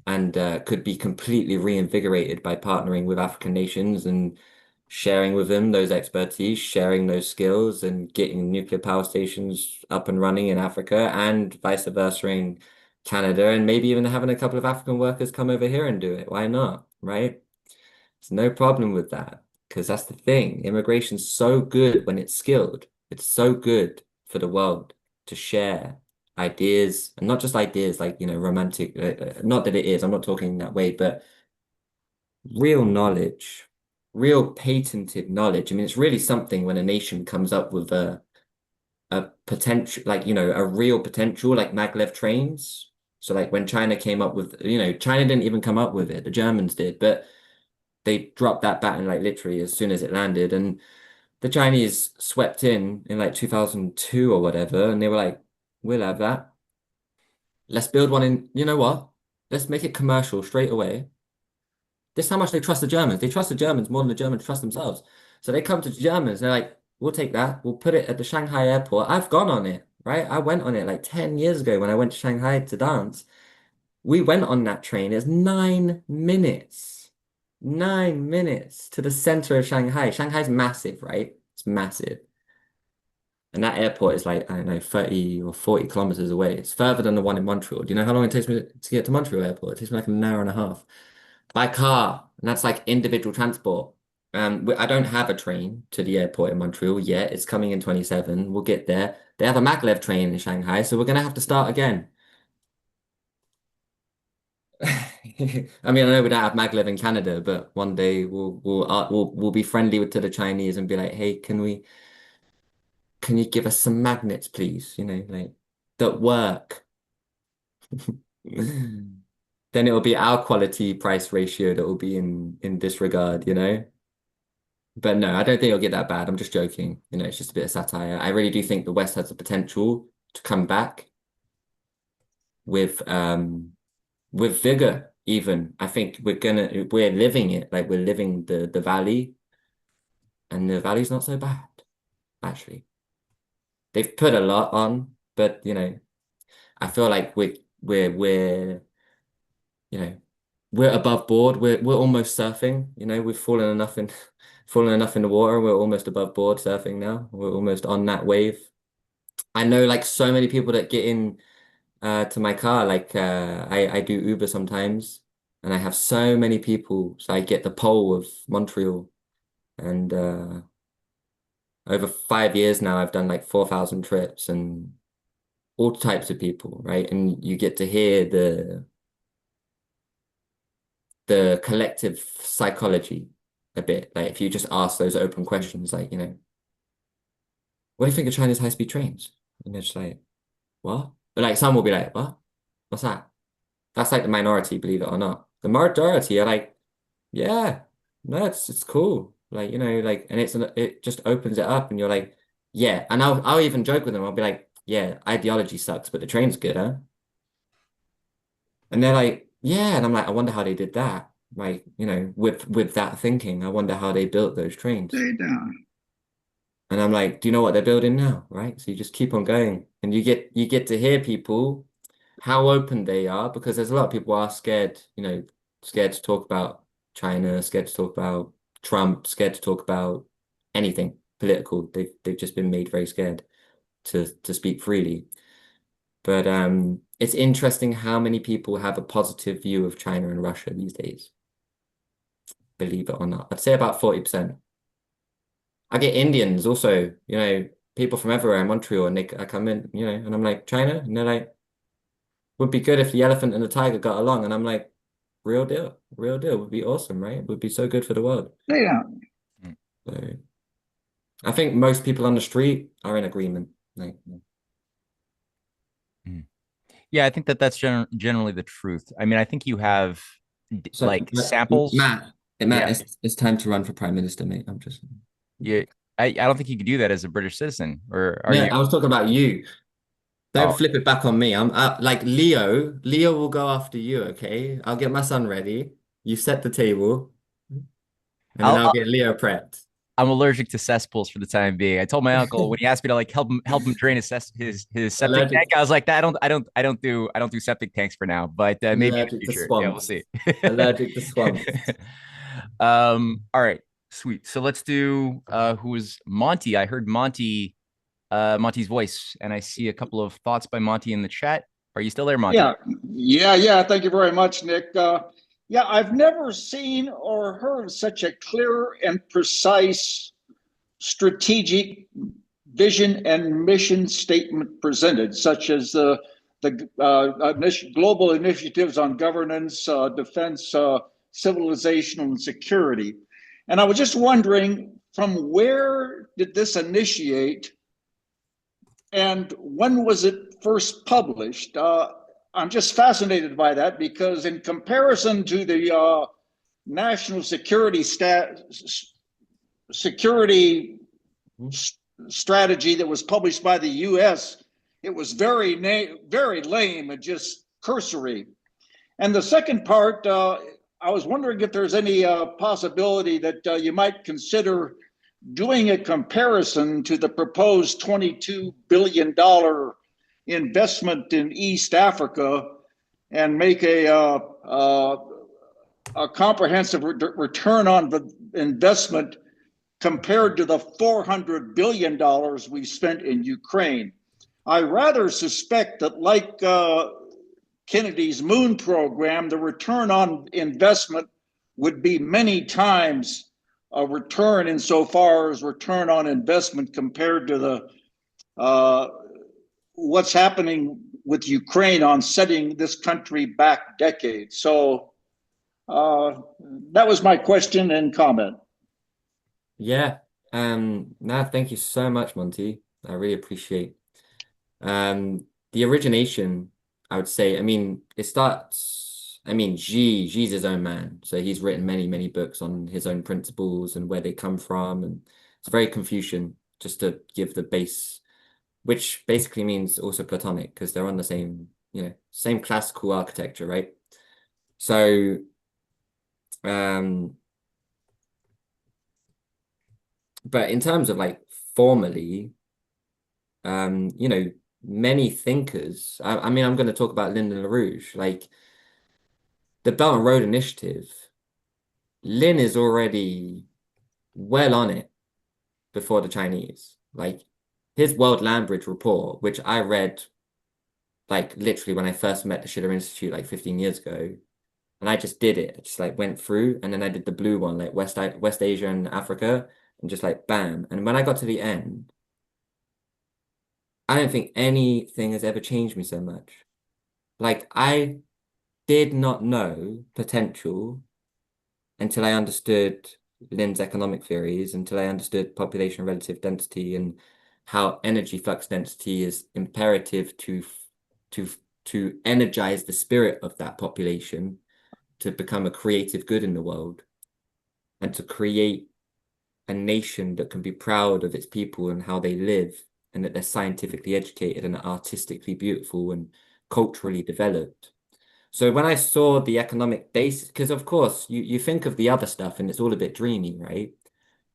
and could be completely reinvigorated by partnering with African nations and sharing with them those expertise, sharing those skills, and getting nuclear power stations up and running in Africa and vice versa in Canada, and maybe even having a couple of African workers come over here and do it. Why not? Right? There's no problem with that. Because that's the thing. Immigration's so good when it's skilled. It's so good for the world to share ideas, and not just ideas like, romantic, not that it is, I'm not talking that way, but real knowledge, real patented knowledge. I mean, it's really something when a nation comes up with a potential, like, a real potential, like maglev trains. So like when China came up with, China didn't even come up with it, the Germans did, but they dropped that baton like literally as soon as it landed, and the Chinese swept in like 2002 or whatever, and they were like, "We'll have that. Let's build one in. You know what? Let's make it commercial straight away." This is how much they trust the Germans. They trust the Germans more than the Germans trust themselves. So they come to the Germans. They're like, "We'll take that. We'll put it at the Shanghai airport." I've gone on it, right? I went on it like 10 years ago when I went to Shanghai to dance. We went on that train. It's 9 minutes. 9 minutes to the center of Shanghai. Shanghai's massive, right? It's massive. And that airport is like, I don't know, 30 or 40 kilometers away. It's further than the one in Montreal. Do you know how long it takes me to get to Montreal airport? It takes me like an hour and a half by car. And that's like individual transport. I don't have a train to the airport in Montreal yet. It's coming in 27. We'll get there. They have a maglev train in Shanghai, so we're going to have to start again. I mean, I know we don't have maglev in Canada, but one day we'll be friendly to the Chinese and be like, "Hey, can you give us some magnets, please? Like that work." Then it will be our quality price ratio that will be in disregard. But no, I don't think it'll get that bad. I'm just joking. It's just a bit of satire. I really do think the West has the potential to come back with with vigor even. I think we're living it, like we're living the valley, and the valley's not so bad, actually. They've put a lot on, but I feel like we're you know, we're above board. We're almost surfing. We've fallen enough in fallen enough in the water. We're almost above board surfing now. We're almost on that wave. I know like so many people that get in to my car. Like I do Uber sometimes, and I have so many people. So I get the pole of Montreal, and over 5 years now, I've done like 4,000 trips and all types of people, right? And you get to hear the collective psychology a bit. Like if you just ask those open questions, like, what do you think of China's high-speed trains? And they're just like, what? But like some will be like, what? What's that? That's like the minority, believe it or not. The majority are like, yeah, no, it's cool. Like, like, and it just opens it up and you're like, yeah. And I'll even joke with them. I'll be like, yeah, ideology sucks, but the train's good, huh? And they're like, yeah. And I'm like, I wonder how they did that. Like, with that thinking, I wonder how they built those trains. Stay down. And I'm like, do you know what they're building now? Right. So you just keep on going and you get to hear people how open they are, because there's a lot of people are scared, scared to talk about China, scared to talk about Trump, scared to talk about anything political. They've just been made very scared to speak freely. But it's interesting how many people have a positive view of China and Russia these days. Believe it or not. I'd say about 40%. I get Indians also, people from everywhere in Montreal, and I come in, and I'm like, China? And they're like, would be good if the elephant and the tiger got along. And I'm like, real deal, real deal. Would be awesome, right? Would be so good for the world. Stay down. So I think most people on the street are in agreement. Like, Yeah, I think that's generally the truth. I mean, I think you have so, like samples. Matt, Yeah. it's time to run for prime minister, mate. I'm just. Yeah, I don't think you could do that as a British citizen, or are No, you? I was talking about you. Don't Oh, flip it back on me. I'm like Leo. Leo will go after you, okay? I'll get my son ready. You set the table, and then I'll get Leo prepped. I'm allergic to cesspools for the time being. I told my uncle when he asked me to like help him drain his septic Allergic, tank. I was like, I don't do septic tanks for now, but maybe in the allergic to future. Yeah, we'll swamps. see. Allergic to swamps. All right, sweet. So let's do who is Monty? I heard Monty's voice, and I see a couple of thoughts by Monty in the chat. Are you still there, Monty? Yeah. Thank you very much, Nick. Yeah, I've never seen or heard such a clear and precise strategic vision and mission statement presented, such as the global initiatives on governance, defense, civilization, and security. And I was just wondering, from where did this initiate, and when was it first published? I'm just fascinated by that because, in comparison to the national security strategy that was published by the U.S., it was very lame and just cursory. And the second part, I was wondering if there's any possibility that you might consider doing a comparison to the proposed $22 billion investment in East Africa and make a comprehensive return on the investment compared to the $400 billion we spent in Ukraine. I rather suspect that, like Kennedy's moon program, the return on investment would be many times a return insofar as return on investment compared to the what's happening with Ukraine on setting this country back decades. So that was my question and comment. Yeah. No, thank you so much, Monty. I really appreciate the origination, I would say. I mean, it starts, Xi's his own man. So he's written many, many books on his own principles and where they come from. And it's very Confucian, just to give the base, which basically means also Platonic, because they're on the same, same classical architecture, right? So, but in terms of like formally, you know, many thinkers, I mean, I'm going to talk about Lyndon LaRouche, like the Belt and Road Initiative. Lin is already well on it before the Chinese. Like his World Land Bridge report, which I read like literally when I first met the Schiller Institute like 15 years ago, and I just did it. I just like went through, and then I did the blue one, like West Asia and Africa, and just like bam. And when I got to the end, I don't think anything has ever changed me so much. Like I did not know potential until I understood Lin's economic theories, until I understood population relative density and how energy flux density is imperative to to energize the spirit of that population to become a creative good in the world and to create a nation that can be proud of its people and how they live and that they're scientifically educated and artistically beautiful and culturally developed. So when I saw the economic basis, because of course you think of the other stuff and it's all a bit dreamy, right?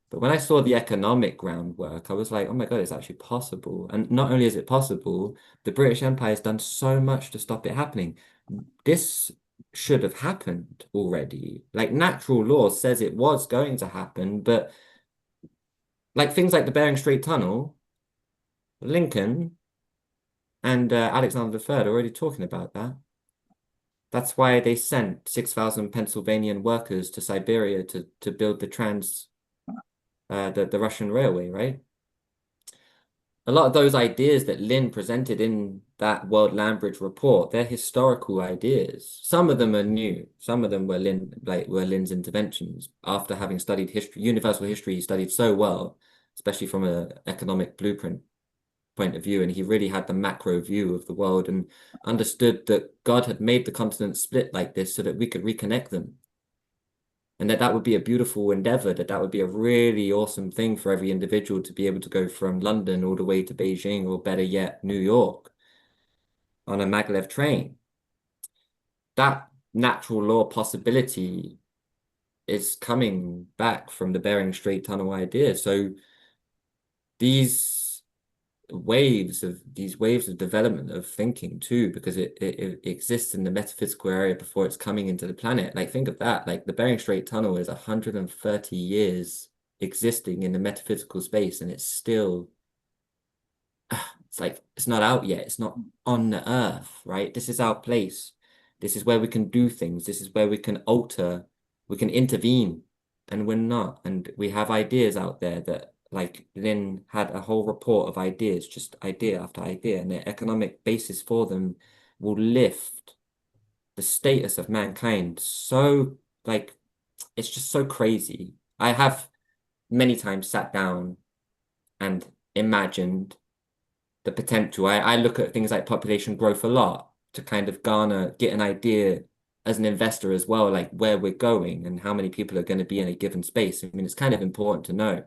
But when I saw the economic groundwork, I was like, oh my God, it's actually possible. And not only is it possible, the British Empire has done so much to stop it happening. This should have happened already. Like natural law says it was going to happen, but like things like the Bering Strait Tunnel, Lincoln and Alexander III are already talking about that. That's why they sent 6,000 Pennsylvanian workers to Siberia to build the Russian railway, right? A lot of those ideas that Lin presented in that World Land Bridge report, they're historical ideas. Some of them are new. Some of them were Lin's interventions after having studied history, universal history, he studied so well, especially from an economic blueprint point of view, and he really had the macro view of the world and understood that God had made the continents split like this so that we could reconnect them. And that would be a beautiful endeavor, that would be a really awesome thing for every individual to be able to go from London all the way to Beijing, or better yet, New York on a maglev train. That natural law possibility is coming back from the Bering Strait Tunnel idea. So these waves of development of thinking too, because it exists in the metaphysical area before it's coming into the planet. Like think of that, like the Bering Strait Tunnel is 130 years existing in the metaphysical space, and it's still it's like it's not out yet, it's not on the earth, right? This is our place. This is where we can do things. This is where we can alter, we can intervene, and we're not. And we have ideas out there that like Lin had a whole report of ideas, just idea after idea, and the economic basis for them will lift the status of mankind. So like it's just so crazy. I have many times sat down and imagined the potential. I look at things like population growth a lot to kind of get an idea as an investor as well, like where we're going and how many people are going to be in a given space. I mean, it's kind of important to know.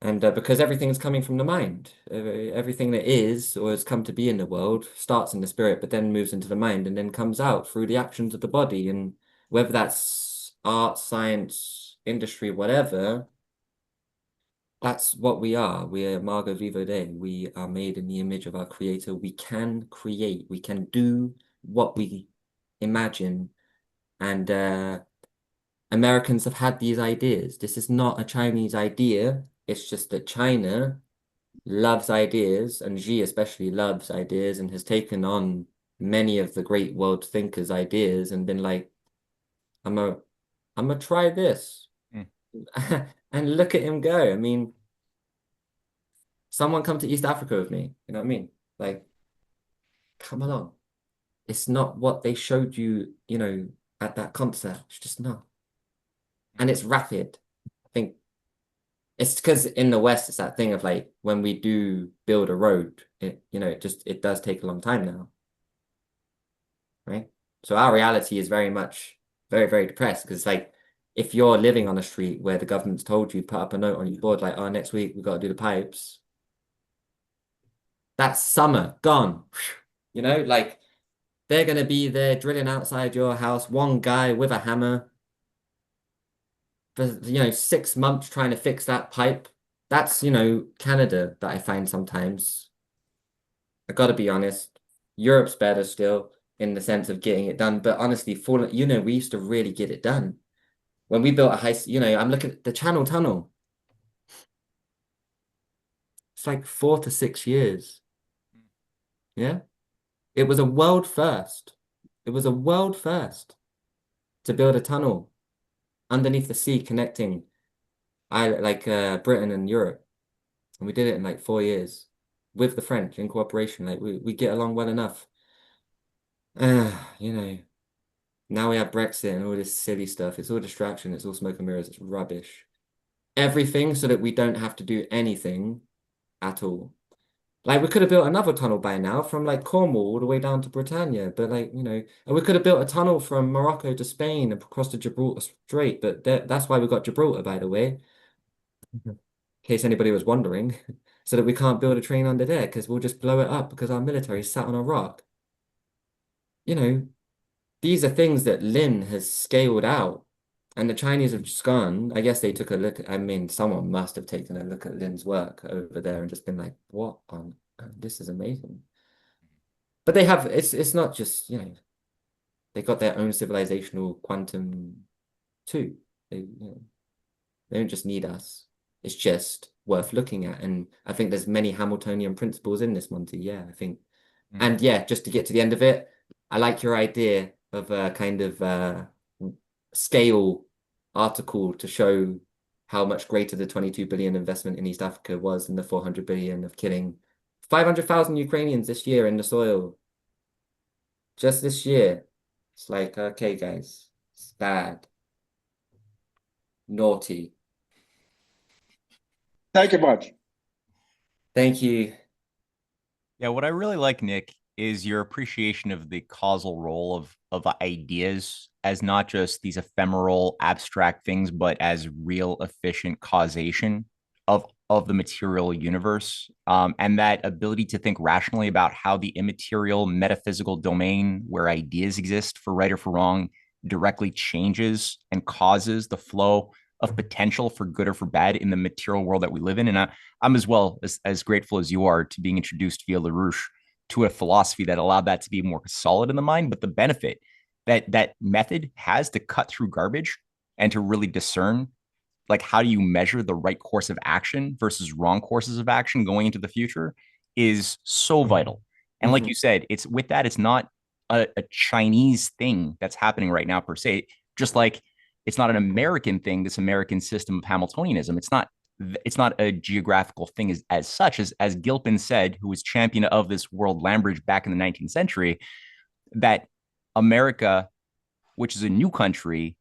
And because everything's coming from the mind, everything that is or has come to be in the world starts in the spirit, but then moves into the mind and then comes out through the actions of the body. And whether that's art, science, industry, whatever, that's what we are. We are Margo Vivo Dei. We are made in the image of our creator. We can create. We can do what we imagine. And Americans have had these ideas. This is not a Chinese idea. It's just that China loves ideas, and Xi especially loves ideas and has taken on many of the great world thinkers' ideas and been like, I'm gonna try this. And look at him go. I mean, someone come to East Africa with me. You know what I mean? Like, come along. It's not what they showed you, you know, at that concert. It's just not. And it's rapid. I think it's because in the West, it's that thing of like when we do build a road, it does take a long time now. Right? So our reality is very much very, very depressed because like if you're living on a street where the government's told you put up a note on your board like, oh, next week we've got to do the pipes, that's summer gone. You know, like They're going to be there drilling outside your house, one guy with a hammer for, 6 months trying to fix that pipe. That's, Canada that I find sometimes. I gotta be honest. Europe's better still in the sense of getting it done. But honestly, we used to really get it done. When we built I'm looking at the Channel Tunnel. It's like 4 to 6 years. Yeah. It was a world first. It was a world first to build a tunnel underneath the sea connecting Britain and Europe. And we did it in like 4 years with the French in cooperation. Like we get along well enough. You know, now we have Brexit and all this silly stuff. It's all distraction. It's all smoke and mirrors. It's rubbish. Everything so that we don't have to do anything at all. Like we could have built another tunnel by now from like Cornwall all the way down to Britannia, but and we could have built a tunnel from Morocco to Spain and across the Gibraltar Strait. But that's why we got Gibraltar, by the way, in case anybody was wondering, so that we can't build a train under there because we'll just blow it up because our military sat on a rock. These are things that Lin has scaled out, and the Chinese have just gone. I guess they took a look. I mean, someone must have taken a look at Lin's work over there and just been like, "What on? This is amazing." But they have. It's not just they got their own civilizational quantum too. They don't just need us. It's just worth looking at, and I think there's many Hamiltonian principles in this, Monty. Yeah, I think, and yeah, just to get to the end of it, I like your idea of a kind of scale article to show how much greater the 22 billion investment in East Africa was than the 400 billion of killing 500,000 Ukrainians this year in the soil. Just this year. It's like, okay, guys, it's bad. Naughty. Thank you much. Thank you. Yeah, what I really like, Nick, is your appreciation of the causal role of ideas as not just these ephemeral, abstract things, but as real, efficient causation of the material universe, and that ability to think rationally about how the immaterial metaphysical domain where ideas exist for right or for wrong directly changes and causes the flow of potential for good or for bad in the material world that we live in. And I'm as well as grateful as you are to being introduced via LaRouche to a philosophy that allowed that to be more solid in the mind. But the benefit that method has to cut through garbage and to really discern, like, how do you measure the right course of action versus wrong courses of action going into the future, is so vital. And like you said, it's with that, it's not a Chinese thing that's happening right now per se, just like it's not an American thing, this American system of Hamiltonianism. It's not a geographical thing as such, as Gilpin said, who was champion of this world land bridge back in the 19th century, that America, which is a new country,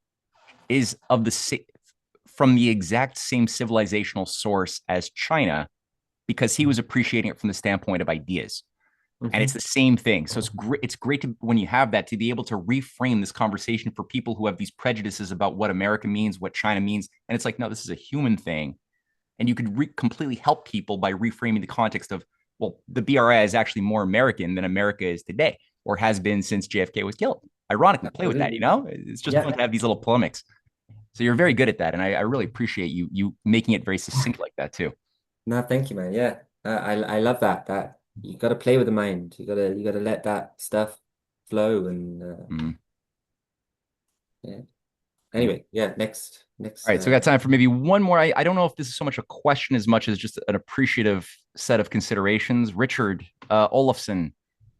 is of from the exact same civilizational source as China, because he was appreciating it from the standpoint of ideas. And it's the same thing. So it's great to, when you have that, to be able to reframe this conversation for people who have these prejudices about what America means, what China means. And it's like, no, this is a human thing. And you could completely help people by reframing the context of, well, the BRI is actually more American than America is today, or has been since JFK was killed. Ironically, play with that, It's just fun to have these little polemics. So you're very good at that. And I really appreciate you making it very succinct like that too. No, thank you, man. Yeah. I love that you got to play with the mind. You got to let that stuff flow and yeah. Anyway, yeah, next. All right, so we got time for maybe one more. I don't know if this is so much a question as much as just an appreciative set of considerations. Richard Olafson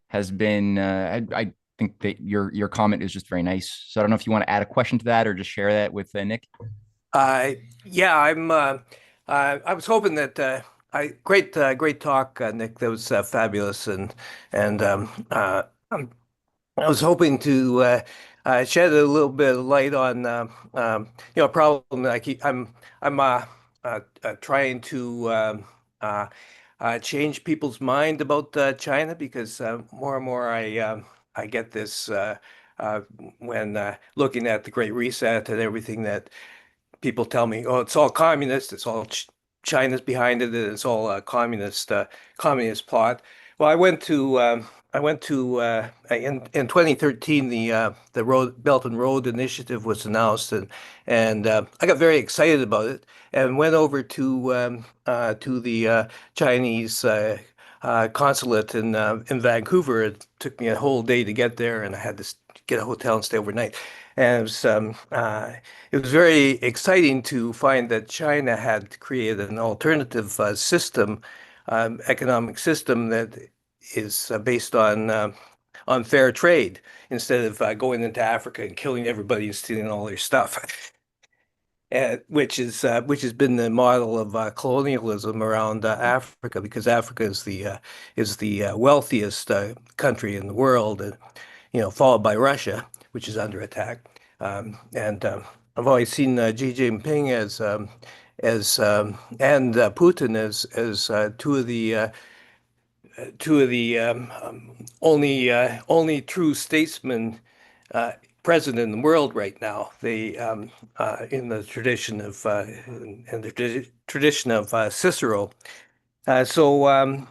has been, I think that your comment is just very nice. So I don't know if you want to add a question to that or just share that with Nick. Yeah, I was hoping that great talk, Nick. That was fabulous, and I was hoping to shed a little bit of light on a problem that I'm trying to change people's mind about China, because more and more I get this when looking at the Great Reset and everything, that people tell me, oh, it's all communist, it's all China's behind it, and it's all a communist plot. Well, I went to in 2013 the Belt and Road Initiative was announced, and I got very excited about it and went over to the Chinese consulate in Vancouver. It took me a whole day to get there, and I had to get a hotel and stay overnight. And it was very exciting to find that China had created an alternative system, economic system that is based on fair trade instead of going into Africa and killing everybody and stealing all their stuff, which has been the model of colonialism around Africa, because Africa is the wealthiest country in the world, and followed by Russia, which is under attack. And I've always seen Xi Jinping and Putin as two of the only true statesmen present in the world right now. They in the tradition of Cicero. So I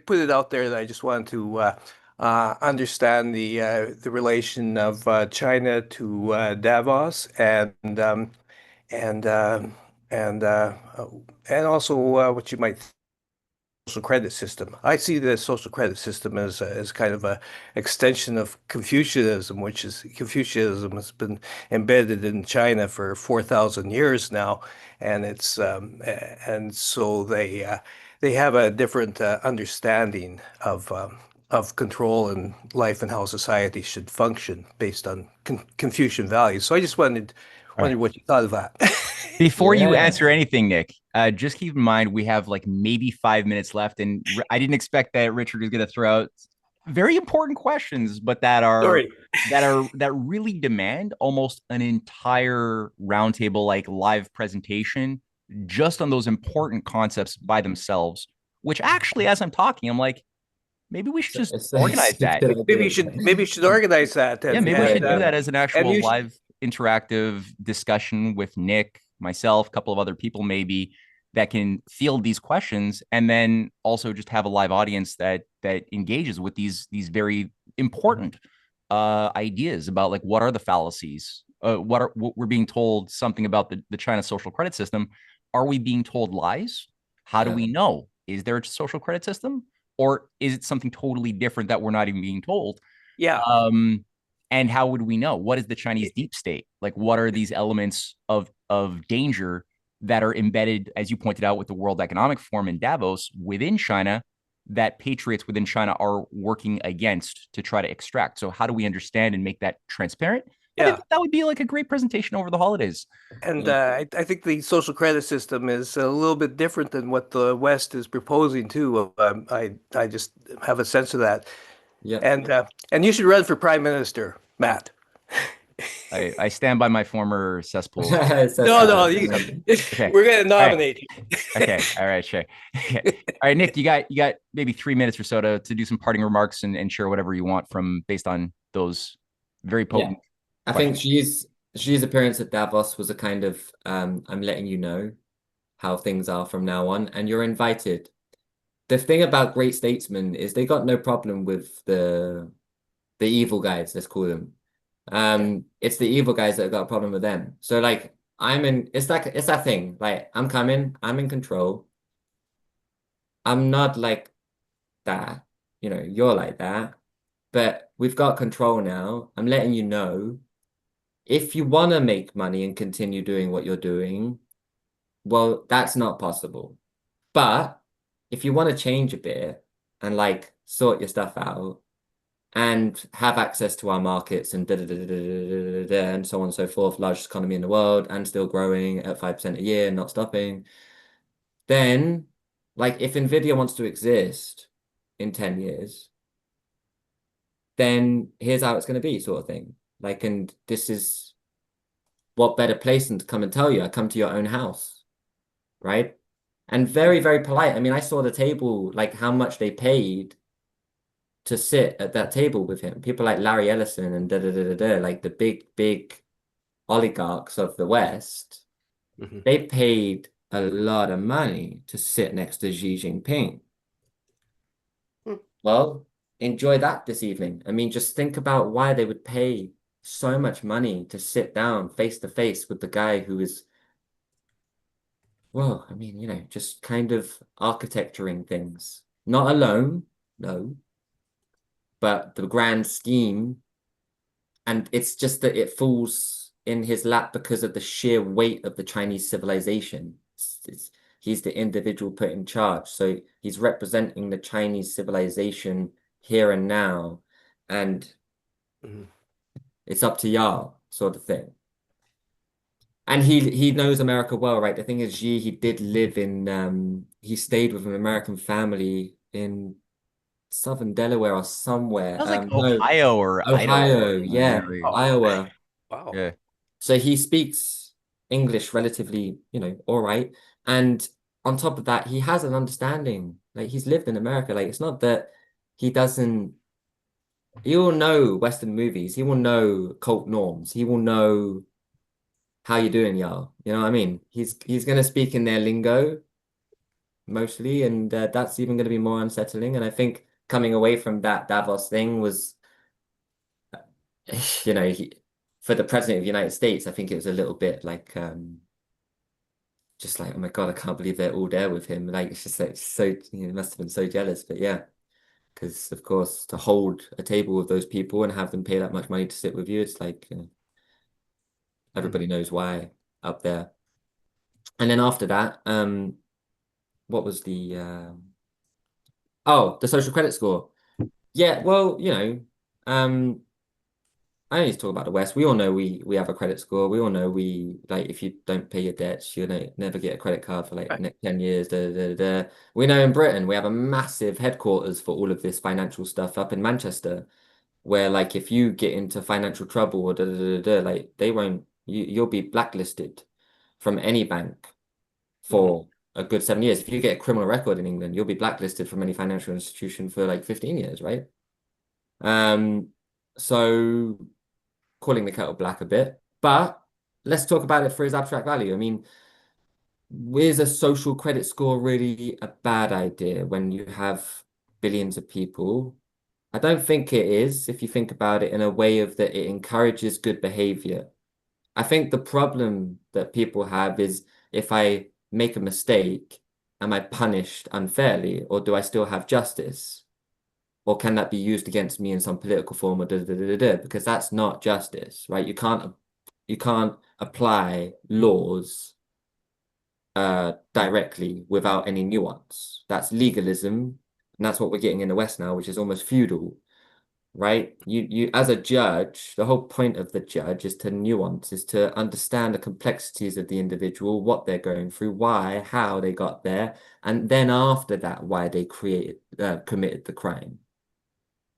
put it out there that I just want to understand the relation of China to Davos and and uh, and also what you might social credit system. I see the social credit system as kind of a extension of Confucianism, Confucianism has been embedded in China for 4,000 years now, and and so they have a different understanding of control and life and how society should function based on Confucian values. So I just wondered what you thought of that. Before you Yeah. answer anything, Nick, just keep in mind we have like maybe 5 minutes left, and I didn't expect that Richard was going to throw out very important questions, but Sorry. that really demand almost an entire roundtable, like live presentation, just on those important concepts by themselves. Which actually, as I'm talking, I'm like, maybe we should just organize a that. good Maybe idea. you should organize that. Yeah, maybe we should do that as an and actual you should, live interactive discussion with Nick, myself, a couple of other people maybe that can field these questions, and then also just have a live audience that engages with these very important ideas about like what are the fallacies, what we're being told something about the China social credit system. Are we being told lies? How do Yeah. we know? Is there a social credit system, or is it something totally different that we're not even being told? yeah. And how would we know? What is the Chinese deep state? Like, what are these elements of danger that are embedded, as you pointed out, with the World Economic Forum in Davos within China, that patriots within China are working against to try to extract? So how do we understand and make that transparent? I Yeah. think that would be like a great presentation over the holidays. And I think the social credit system is a little bit different than what the West is proposing too. I just have a sense of that. Yeah. And you should run for prime minister, Matt. I stand by my former cesspool. No, Okay. we're going to nominate you. Okay. All right. Sure. Okay. All right, Nick, you got maybe 3 minutes or so to do some parting remarks and share whatever you want based on those very potent. I think Xi's appearance at Davos was a kind of I'm letting you know how things are from now on, and you're invited. The thing about great statesmen is they got no problem with the evil guys, let's call them. It's the evil guys that have got a problem with them. So like it's that thing. Like I'm coming, I'm in control. I'm not like that, you're like that. But we've got control now. I'm letting you know. If you want to make money and continue doing what you're doing, well, that's not possible. But if you want to change a bit and like sort your stuff out and have access to our markets and and so on and so forth, largest economy in the world and still growing at 5% a year, not stopping, then like if Nvidia wants to exist in 10 years, then here's how it's going to be, sort of thing. Like, and this is what better place than to come and tell you. I come to your own house, right? And very, very polite. I mean, I saw the table, like how much they paid to sit at that table with him. People like Larry Ellison and like the big oligarchs of the West. They paid a lot of money to sit next to Xi Jinping. Well, enjoy that this evening. I mean, just think about why they would pay so much money to sit down face to face with the guy who is, well, I mean, just kind of architecturing things. Not alone, no, but the grand scheme. And it's just that it falls in his lap because of the sheer weight of the Chinese civilization. He's the individual put in charge. So he's representing the Chinese civilization here and now. And it's up to y'all, sort of thing. And he knows America well, right? The thing is, he did live in he stayed with an American family in southern Delaware or somewhere. Sounds like No, Ohio or Idaho Ohio, or something. yeah, Iowa. Wow. Yeah. So he speaks English relatively, all right. And on top of that, he has an understanding. Like he's lived in America. Like it's not that he doesn't. He will know Western movies. He will know cult norms. He will know how you doing, y'all. You know what I mean? He's gonna speak in their lingo mostly, and that's even gonna be more unsettling. And I think coming away from that Davos thing was, for the president of the United States, I think it was a little bit like just like, oh my God, I can't believe they're all there with him. Like it's just like so, must have been so jealous. But yeah, because of course to hold a table with those people and have them pay that much money to sit with you, it's like everybody knows why up there. And then after that, what was the the social credit score? Yeah, well, I don't need to talk about the West. We all know we have a credit score. We all know like if you don't pay your debts, you're gonna never get a credit card for like the next 10 years. We know in Britain we have a massive headquarters for all of this financial stuff up in Manchester, where like if you get into financial trouble or like they won't you'll be blacklisted from any bank for a good 7 years. If you get a criminal record in England, you'll be blacklisted from any financial institution for like 15 years, right? So calling the kettle black a bit, but let's talk about it for its abstract value. I mean, is a social credit score really a bad idea when you have billions of people? I don't think it is, if you think about it in a way of that it encourages good behavior. I think the problem that people have is if I make a mistake, am I punished unfairly, or do I still have justice? Or can that be used against me in some political form or because that's not justice, right? You can't apply laws directly without any nuance. That's legalism, and that's what we're getting in the West now, which is almost feudal, right? You as a judge, the whole point of the judge is to nuance, is to understand the complexities of the individual, what they're going through, why, how they got there, and then after that, why they committed the crime.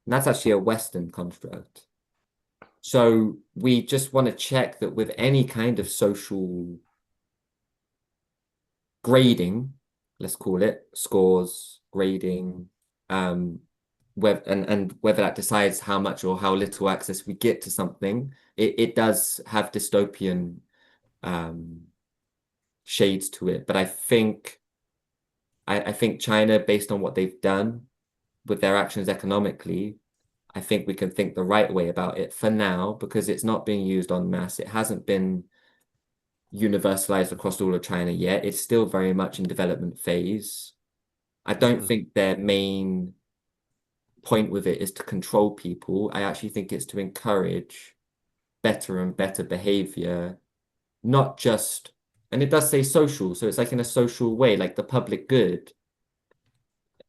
And that's actually a Western construct. So we just want to check that with any kind of social grading, let's call it scores, grading, whether that decides how much or how little access we get to something, it does have dystopian shades to it. But I think China, based on what they've done with their actions economically, I think we can think the right way about it for now because it's not being used en masse. It hasn't been universalized across all of China yet. It's still very much in development phase. I don't think their main point with it is to control people. I actually think it's to encourage better and better behavior, not just, and it does say social, so it's like in a social way, like the public good.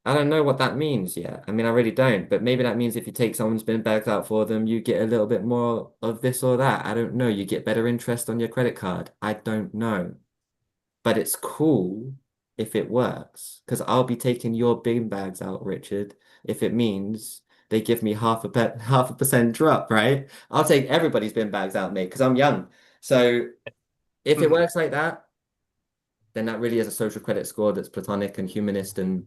I don't know what that means yet. I mean, I really don't, but maybe that means if you take someone's been bagged out for them, you get a little bit more of this or that. I don't know. You get better interest on your credit card. I don't know. But it's cool if it works, because I'll be taking your bin bags out, Richard, if it means they give me half a percent drop, right? I'll take everybody's bin bags out, mate, because I'm young. So if it works like that, then that really is a social credit score that's platonic and humanist and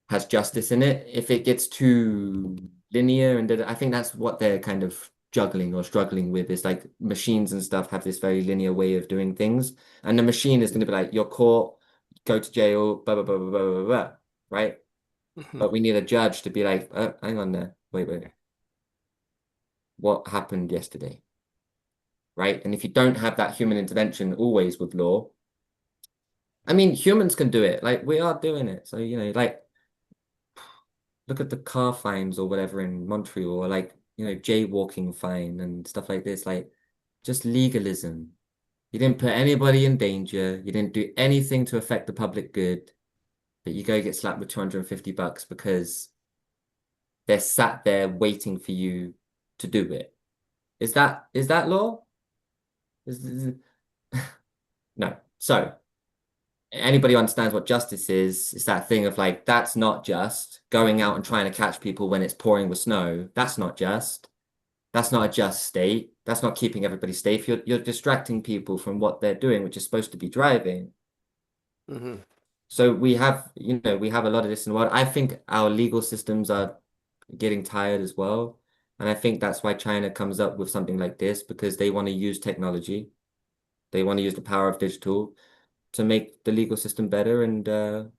has justice in it. If it gets too linear, and I think that's what they're kind of juggling or struggling with, is like machines and stuff have this very linear way of doing things. And the machine is going to be like, you're caught, go to jail, blah, blah, blah, blah, blah, blah, blah, right? But we need a judge to be like, hang on there. Wait. What happened yesterday? Right? And if you don't have that human intervention always with law, I mean, humans can do it. Like, we are doing it. So, like, look at the car fines or whatever in Montreal, or like, jaywalking fine and stuff like this. Like, just legalism. You didn't put anybody in danger. You didn't do anything to affect the public good. But you go get slapped with $250 because they're sat there waiting for you to do it. Is that law? No. So anybody who understands what justice is, it's that thing of like, that's not just going out and trying to catch people when it's pouring with snow. That's not just. That's not a just state. That's not keeping everybody safe. You're distracting people from what they're doing, which is supposed to be driving. Mm-hmm. So we have a lot of this in the world. I think our legal systems are getting tired as well. And I think that's why China comes up with something like this, because they want to use technology. They want to use the power of digital to make the legal system better, and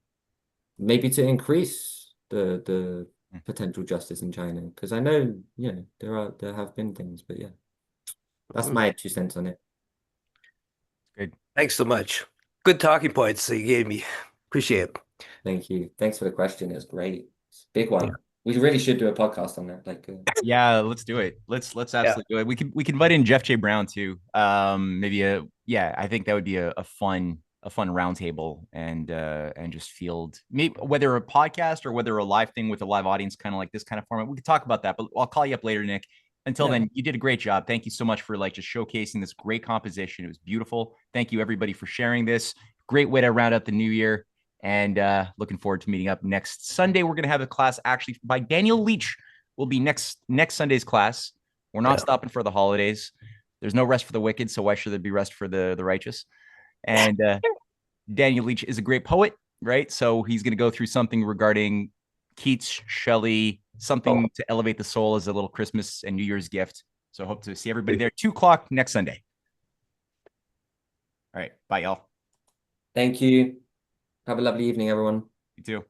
maybe to increase the potential justice in China. Because I know, there have been things, but yeah, that's my 2 cents on it. Good. Thanks so much. Good talking points that you gave me. Appreciate it. Thank you. Thanks for the question. It's great. It's a big one. We really should do a podcast on that. Like, yeah, let's do it. Let's absolutely do it. We can invite in Jeff J. Brown too. Maybe I think that would be a fun roundtable and just field, maybe whether a podcast or whether a live thing with a live audience, kind of like this kind of format. We could talk about that, but I'll call you up later, Nick. Until then, you did a great job. Thank you so much for like just showcasing this great composition. It was beautiful. Thank you everybody for sharing this. Great way to round out the new year. And looking forward to meeting up next Sunday. We're going to have a class actually by Daniel Leach. Will be next Sunday's class. We're not stopping for the holidays. There's no rest for the wicked, so why should there be rest for the righteous? And Daniel Leach is a great poet, right? So he's going to go through something regarding Keats, Shelley, something to elevate the soul as a little Christmas and New Year's gift. So I hope to see everybody there 2:00 next Sunday. All right. Bye, y'all. Thank you. Have a lovely evening, everyone. You too.